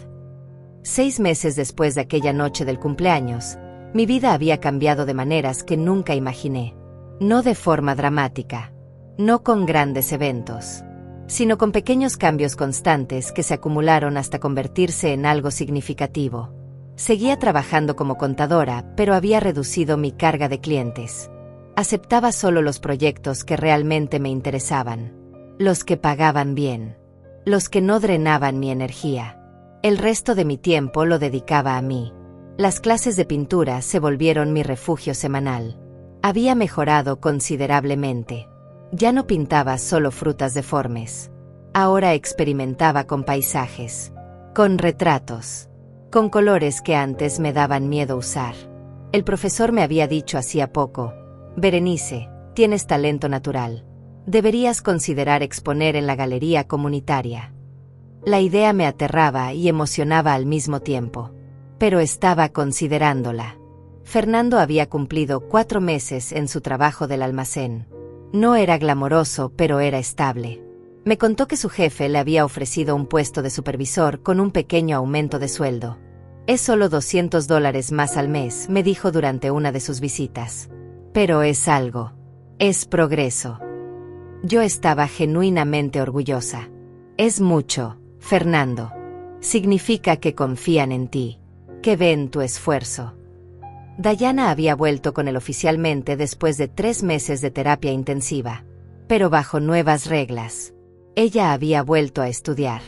6 meses después de aquella noche del cumpleaños, mi vida había cambiado de maneras que nunca imaginé. No de forma dramática. No con grandes eventos. Sino con pequeños cambios constantes que se acumularon hasta convertirse en algo significativo. Seguía trabajando como contadora, pero había reducido mi carga de clientes. Aceptaba solo los proyectos que realmente me interesaban. Los que pagaban bien. Los que no drenaban mi energía. El resto de mi tiempo lo dedicaba a mí. Las clases de pintura se volvieron mi refugio semanal. Había mejorado considerablemente. Ya no pintaba solo frutas deformes. Ahora experimentaba con paisajes. Con retratos. Con colores que antes me daban miedo usar. El profesor me había dicho hacía poco: Berenice, tienes talento natural. Deberías considerar exponer en la galería comunitaria. La idea me aterraba y emocionaba al mismo tiempo. Pero estaba considerándola. Fernando había cumplido 4 meses en su trabajo del almacén. No era glamoroso, pero era estable. Me contó que su jefe le había ofrecido un puesto de supervisor con un pequeño aumento de sueldo. Es solo $200 más al mes, me dijo durante una de sus visitas. Pero es algo. Es progreso. Yo estaba genuinamente orgullosa. Es mucho, Fernando. Significa que confían en ti, que ven tu esfuerzo. Dayana había vuelto con él oficialmente después de 3 meses de terapia intensiva, pero bajo nuevas reglas. Ella había vuelto a estudiar.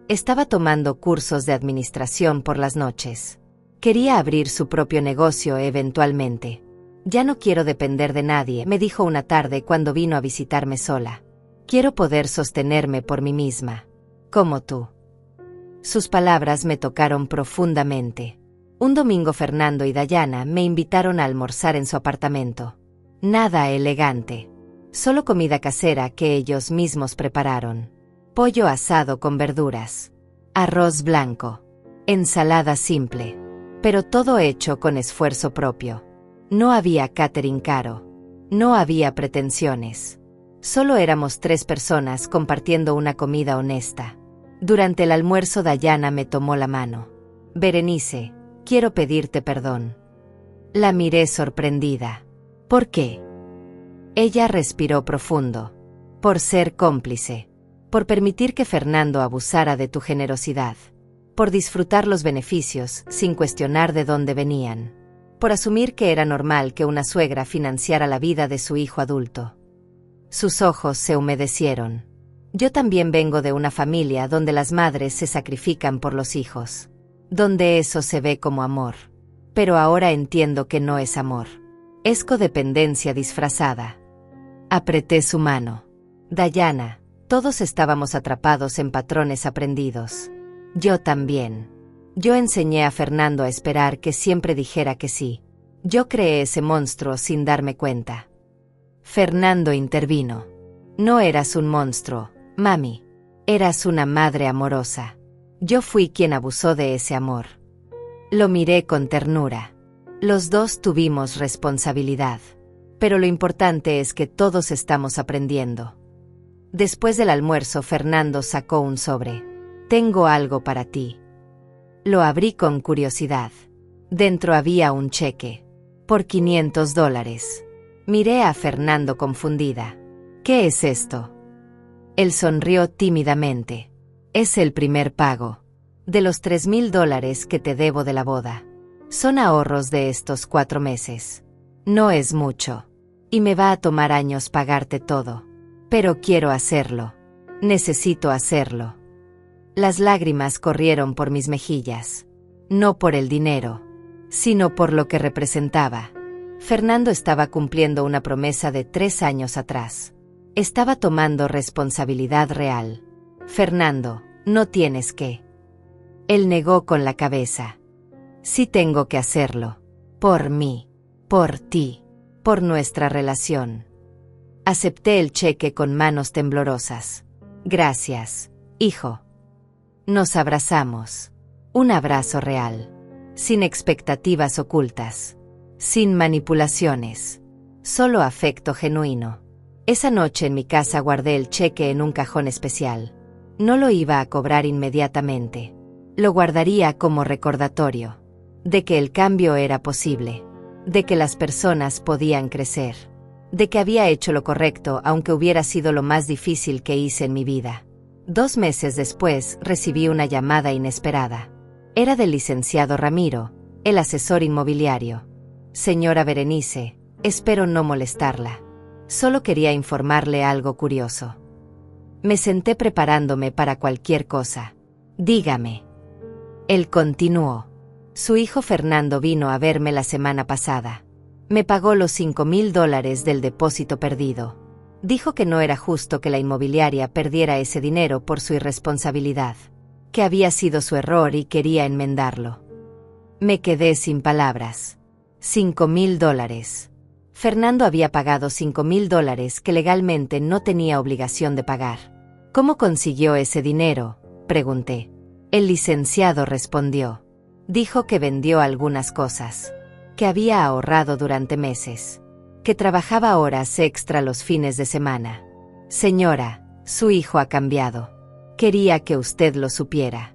Estaba tomando cursos de administración por las noches. Quería abrir su propio negocio eventualmente. Ya no quiero depender de nadie, me dijo una tarde cuando vino a visitarme sola. Quiero poder sostenerme por mí misma. Como tú. Sus palabras me tocaron profundamente. Un domingo Fernando y Dayana me invitaron a almorzar en su apartamento. Nada elegante. Solo comida casera que ellos mismos prepararon. Pollo asado con verduras. Arroz blanco. Ensalada simple. Pero todo hecho con esfuerzo propio. No había catering caro. No había pretensiones. Solo éramos 3 personas compartiendo una comida honesta. Durante el almuerzo Dayana me tomó la mano. Berenice, quiero pedirte perdón. La miré sorprendida. ¿Por qué? Ella respiró profundo. Por ser cómplice. Por permitir que Fernando abusara de tu generosidad. Por disfrutar los beneficios sin cuestionar de dónde venían. Por asumir que era normal que una suegra financiara la vida de su hijo adulto. Sus ojos se humedecieron. Yo también vengo de una familia donde las madres se sacrifican por los hijos. Donde eso se ve como amor. Pero ahora entiendo que no es amor. Es codependencia disfrazada. Apreté su mano. Dayana, todos estábamos atrapados en patrones aprendidos. Yo también. Yo enseñé a Fernando a esperar que siempre dijera que sí. Yo creé ese monstruo sin darme cuenta. Fernando intervino. No eras un monstruo, mami. Eras una madre amorosa. Yo fui quien abusó de ese amor. Lo miré con ternura. Los dos tuvimos responsabilidad. Pero lo importante es que todos estamos aprendiendo. Después del almuerzo, Fernando sacó un sobre. Tengo algo para ti. Lo abrí con curiosidad. Dentro había un cheque. Por $500. Miré a Fernando confundida. ¿Qué es esto? Él sonrió tímidamente. Es el primer pago. De los $3,000 que te debo de la boda. Son ahorros de estos 4 meses. No es mucho. Y me va a tomar años pagarte todo. Pero quiero hacerlo. Necesito hacerlo. Las lágrimas corrieron por mis mejillas. No por el dinero, sino por lo que representaba. Fernando estaba cumpliendo una promesa de 3 años atrás. Estaba tomando responsabilidad real. Fernando, no tienes que. Él negó con la cabeza. Sí tengo que hacerlo. Por mí. Por ti. Por nuestra relación. Acepté el cheque con manos temblorosas. Gracias, hijo. Nos abrazamos. Un abrazo real. Sin expectativas ocultas. Sin manipulaciones. Solo afecto genuino. Esa noche en mi casa guardé el cheque en un cajón especial. No lo iba a cobrar inmediatamente. Lo guardaría como recordatorio. De que el cambio era posible. De que las personas podían crecer. De que había hecho lo correcto aunque hubiera sido lo más difícil que hice en mi vida. 2 meses después recibí una llamada inesperada. Era del licenciado Ramiro, el asesor inmobiliario. Señora Berenice, espero no molestarla. Solo quería informarle algo curioso. Me senté preparándome para cualquier cosa. Dígame. Él continuó. Su hijo Fernando vino a verme la semana pasada. Me pagó los $5,000 del depósito perdido. Dijo que no era justo que la inmobiliaria perdiera ese dinero por su irresponsabilidad. Que había sido su error y quería enmendarlo. Me quedé sin palabras. $5,000. Fernando había pagado $5,000 que legalmente no tenía obligación de pagar. ¿Cómo consiguió ese dinero?, pregunté. El licenciado respondió. Dijo que vendió algunas cosas. Que había ahorrado durante meses. Que trabajaba horas extra los fines de semana. Señora, su hijo ha cambiado. Quería que usted lo supiera.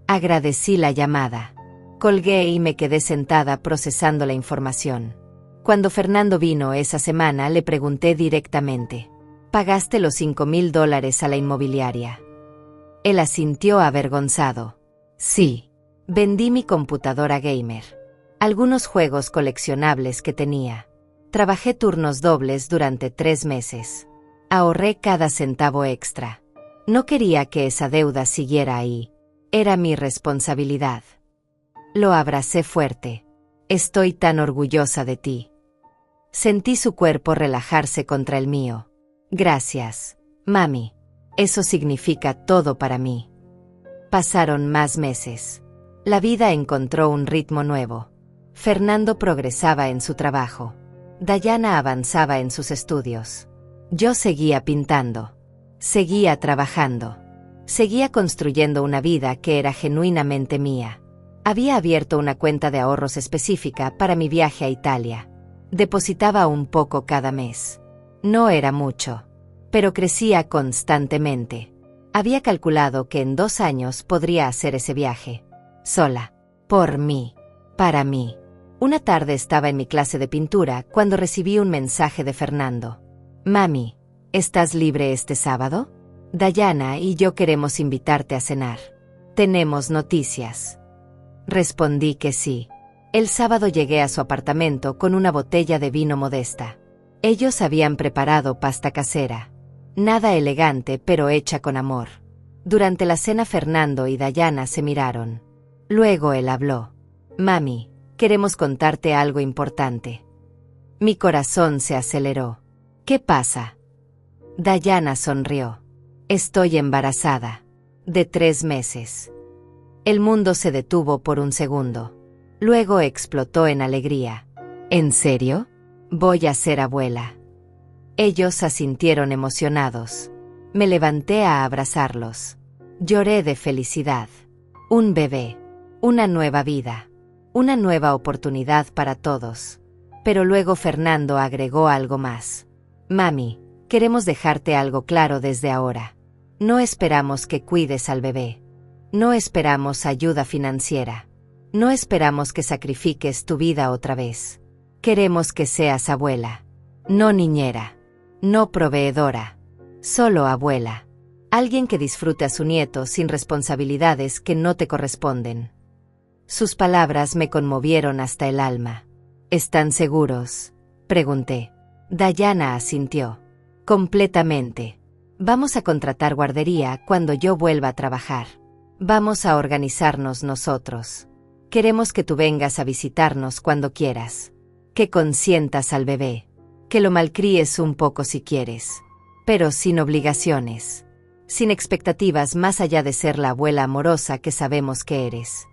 Agradecí la llamada. Colgué y me quedé sentada procesando la información. Cuando Fernando vino esa semana le pregunté directamente. ¿Pagaste los $5,000 a la inmobiliaria? Él asintió avergonzado. Sí. Vendí mi computadora gamer. Algunos juegos coleccionables que tenía. Trabajé turnos dobles durante 3 meses. Ahorré cada centavo extra. No quería que esa deuda siguiera ahí. Era mi responsabilidad. Lo abracé fuerte. Estoy tan orgullosa de ti. Sentí su cuerpo relajarse contra el mío. Gracias, mami. Eso significa todo para mí. Pasaron más meses. La vida encontró un ritmo nuevo. Fernando progresaba en su trabajo. Dayana avanzaba en sus estudios. Yo seguía pintando. Seguía trabajando. Seguía construyendo una vida que era genuinamente mía. Había abierto una cuenta de ahorros específica para mi viaje a Italia. Depositaba un poco cada mes. No era mucho, pero crecía constantemente. Había calculado que en 2 años podría hacer ese viaje. Sola. Por mí. Para mí. Una tarde estaba en mi clase de pintura cuando recibí un mensaje de Fernando. Mami, ¿estás libre este sábado? Dayana y yo queremos invitarte a cenar. Tenemos noticias. Respondí que sí. El sábado llegué a su apartamento con una botella de vino Modesta. Ellos habían preparado pasta casera. Nada elegante, pero hecha con amor. Durante la cena Fernando y Dayana se miraron. Luego él habló. Mami, queremos contarte algo importante. Mi corazón se aceleró. ¿Qué pasa? Dayana sonrió. Estoy embarazada. De 3 meses. El mundo se detuvo por un segundo. Luego explotó en alegría. ¿En serio? Voy a ser abuela. Ellos asintieron emocionados. Me levanté a abrazarlos. Lloré de felicidad. Un bebé. Una nueva vida. Una nueva oportunidad para todos. Pero luego Fernando agregó algo más. Mami, queremos dejarte algo claro desde ahora. No esperamos que cuides al bebé. No esperamos ayuda financiera. No esperamos que sacrifiques tu vida otra vez. Queremos que seas abuela. No niñera. No proveedora. Solo abuela. Alguien que disfrute a su nieto sin responsabilidades que no te corresponden. Sus palabras me conmovieron hasta el alma. ¿Están seguros? Pregunté. Dayana asintió. Completamente. Vamos a contratar guardería cuando yo vuelva a trabajar. Vamos a organizarnos nosotros. Queremos que tú vengas a visitarnos cuando quieras. Que consientas al bebé. Que lo malcríes un poco si quieres. Pero sin obligaciones. Sin expectativas más allá de ser la abuela amorosa que sabemos que eres.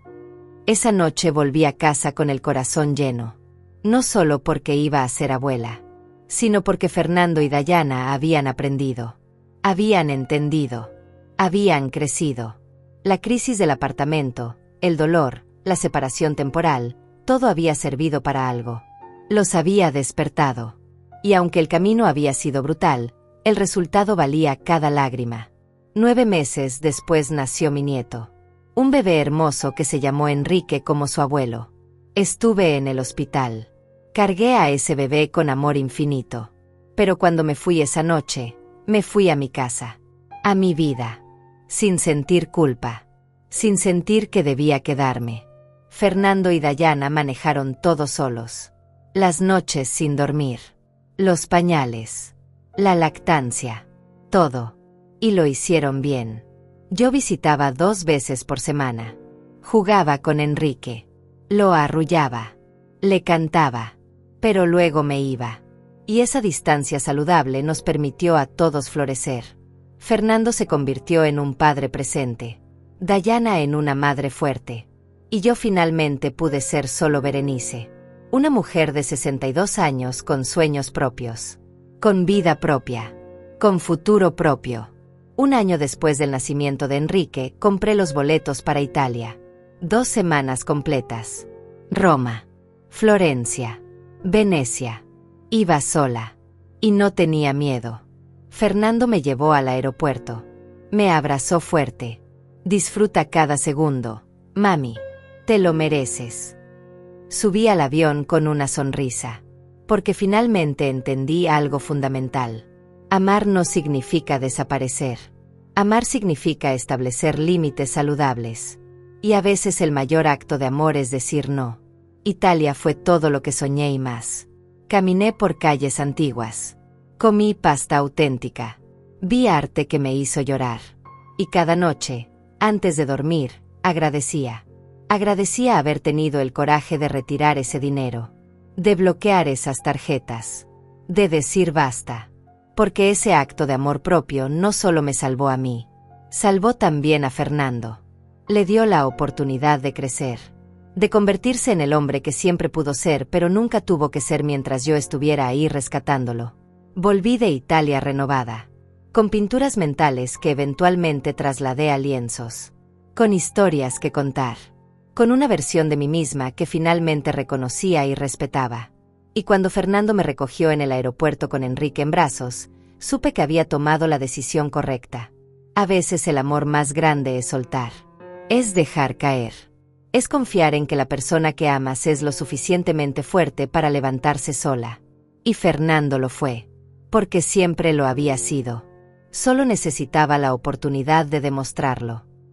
Esa noche volví a casa con el corazón lleno. No solo porque iba a ser abuela, sino porque Fernando y Dayana habían aprendido. Habían entendido. Habían crecido. La crisis del apartamento, el dolor, la separación temporal, todo había servido para algo. Los había despertado. Y aunque el camino había sido brutal, el resultado valía cada lágrima. 9 meses después nació mi nieto. Un bebé hermoso que se llamó Enrique como su abuelo. Estuve en el hospital. Cargué a ese bebé con amor infinito. Pero cuando me fui esa noche, me fui a mi casa. A mi vida. Sin sentir culpa. Sin sentir que debía quedarme. Fernando y Dayana manejaron todo solos. Las noches sin dormir. Los pañales. La lactancia. Todo. Y lo hicieron bien. Yo visitaba 2 veces por semana. Jugaba con Enrique. Lo arrullaba. Le cantaba. Pero luego me iba. Y esa distancia saludable nos permitió a todos florecer. Fernando se convirtió en un padre presente. Dayana en una madre fuerte. Y yo finalmente pude ser solo Berenice. Una mujer de 62 años con sueños propios. Con vida propia. Con futuro propio. 1 año después del nacimiento de Enrique, compré los boletos para Italia. 2 semanas completas. Roma. Florencia. Venecia. Iba sola. Y no tenía miedo. Fernando me llevó al aeropuerto. Me abrazó fuerte. Disfruta cada segundo. Mami. Te lo mereces. Subí al avión con una sonrisa. Porque finalmente entendí algo fundamental. Amar no significa desaparecer. Amar significa establecer límites saludables. Y a veces el mayor acto de amor es decir no. Italia fue todo lo que soñé y más. Caminé por calles antiguas. Comí pasta auténtica. Vi arte que me hizo llorar. Y cada noche, antes de dormir, agradecía. Agradecía haber tenido el coraje de retirar ese dinero. De bloquear esas tarjetas. De decir basta. Porque ese acto de amor propio no solo me salvó a mí. Salvó también a Fernando. Le dio la oportunidad de crecer. De convertirse en el hombre que siempre pudo ser pero nunca tuvo que ser mientras yo estuviera ahí rescatándolo. Volví de Italia renovada. Con pinturas mentales que eventualmente trasladé a lienzos. Con historias que contar. Con una versión de mí misma que finalmente reconocía y respetaba. Y cuando Fernando me recogió en el aeropuerto con Enrique en brazos, supe que había tomado la decisión correcta. A veces el amor más grande es soltar. Es dejar caer. Es confiar en que la persona que amas es lo suficientemente fuerte para levantarse sola. Y Fernando lo fue. Porque siempre lo había sido. Solo necesitaba la oportunidad de demostrarlo.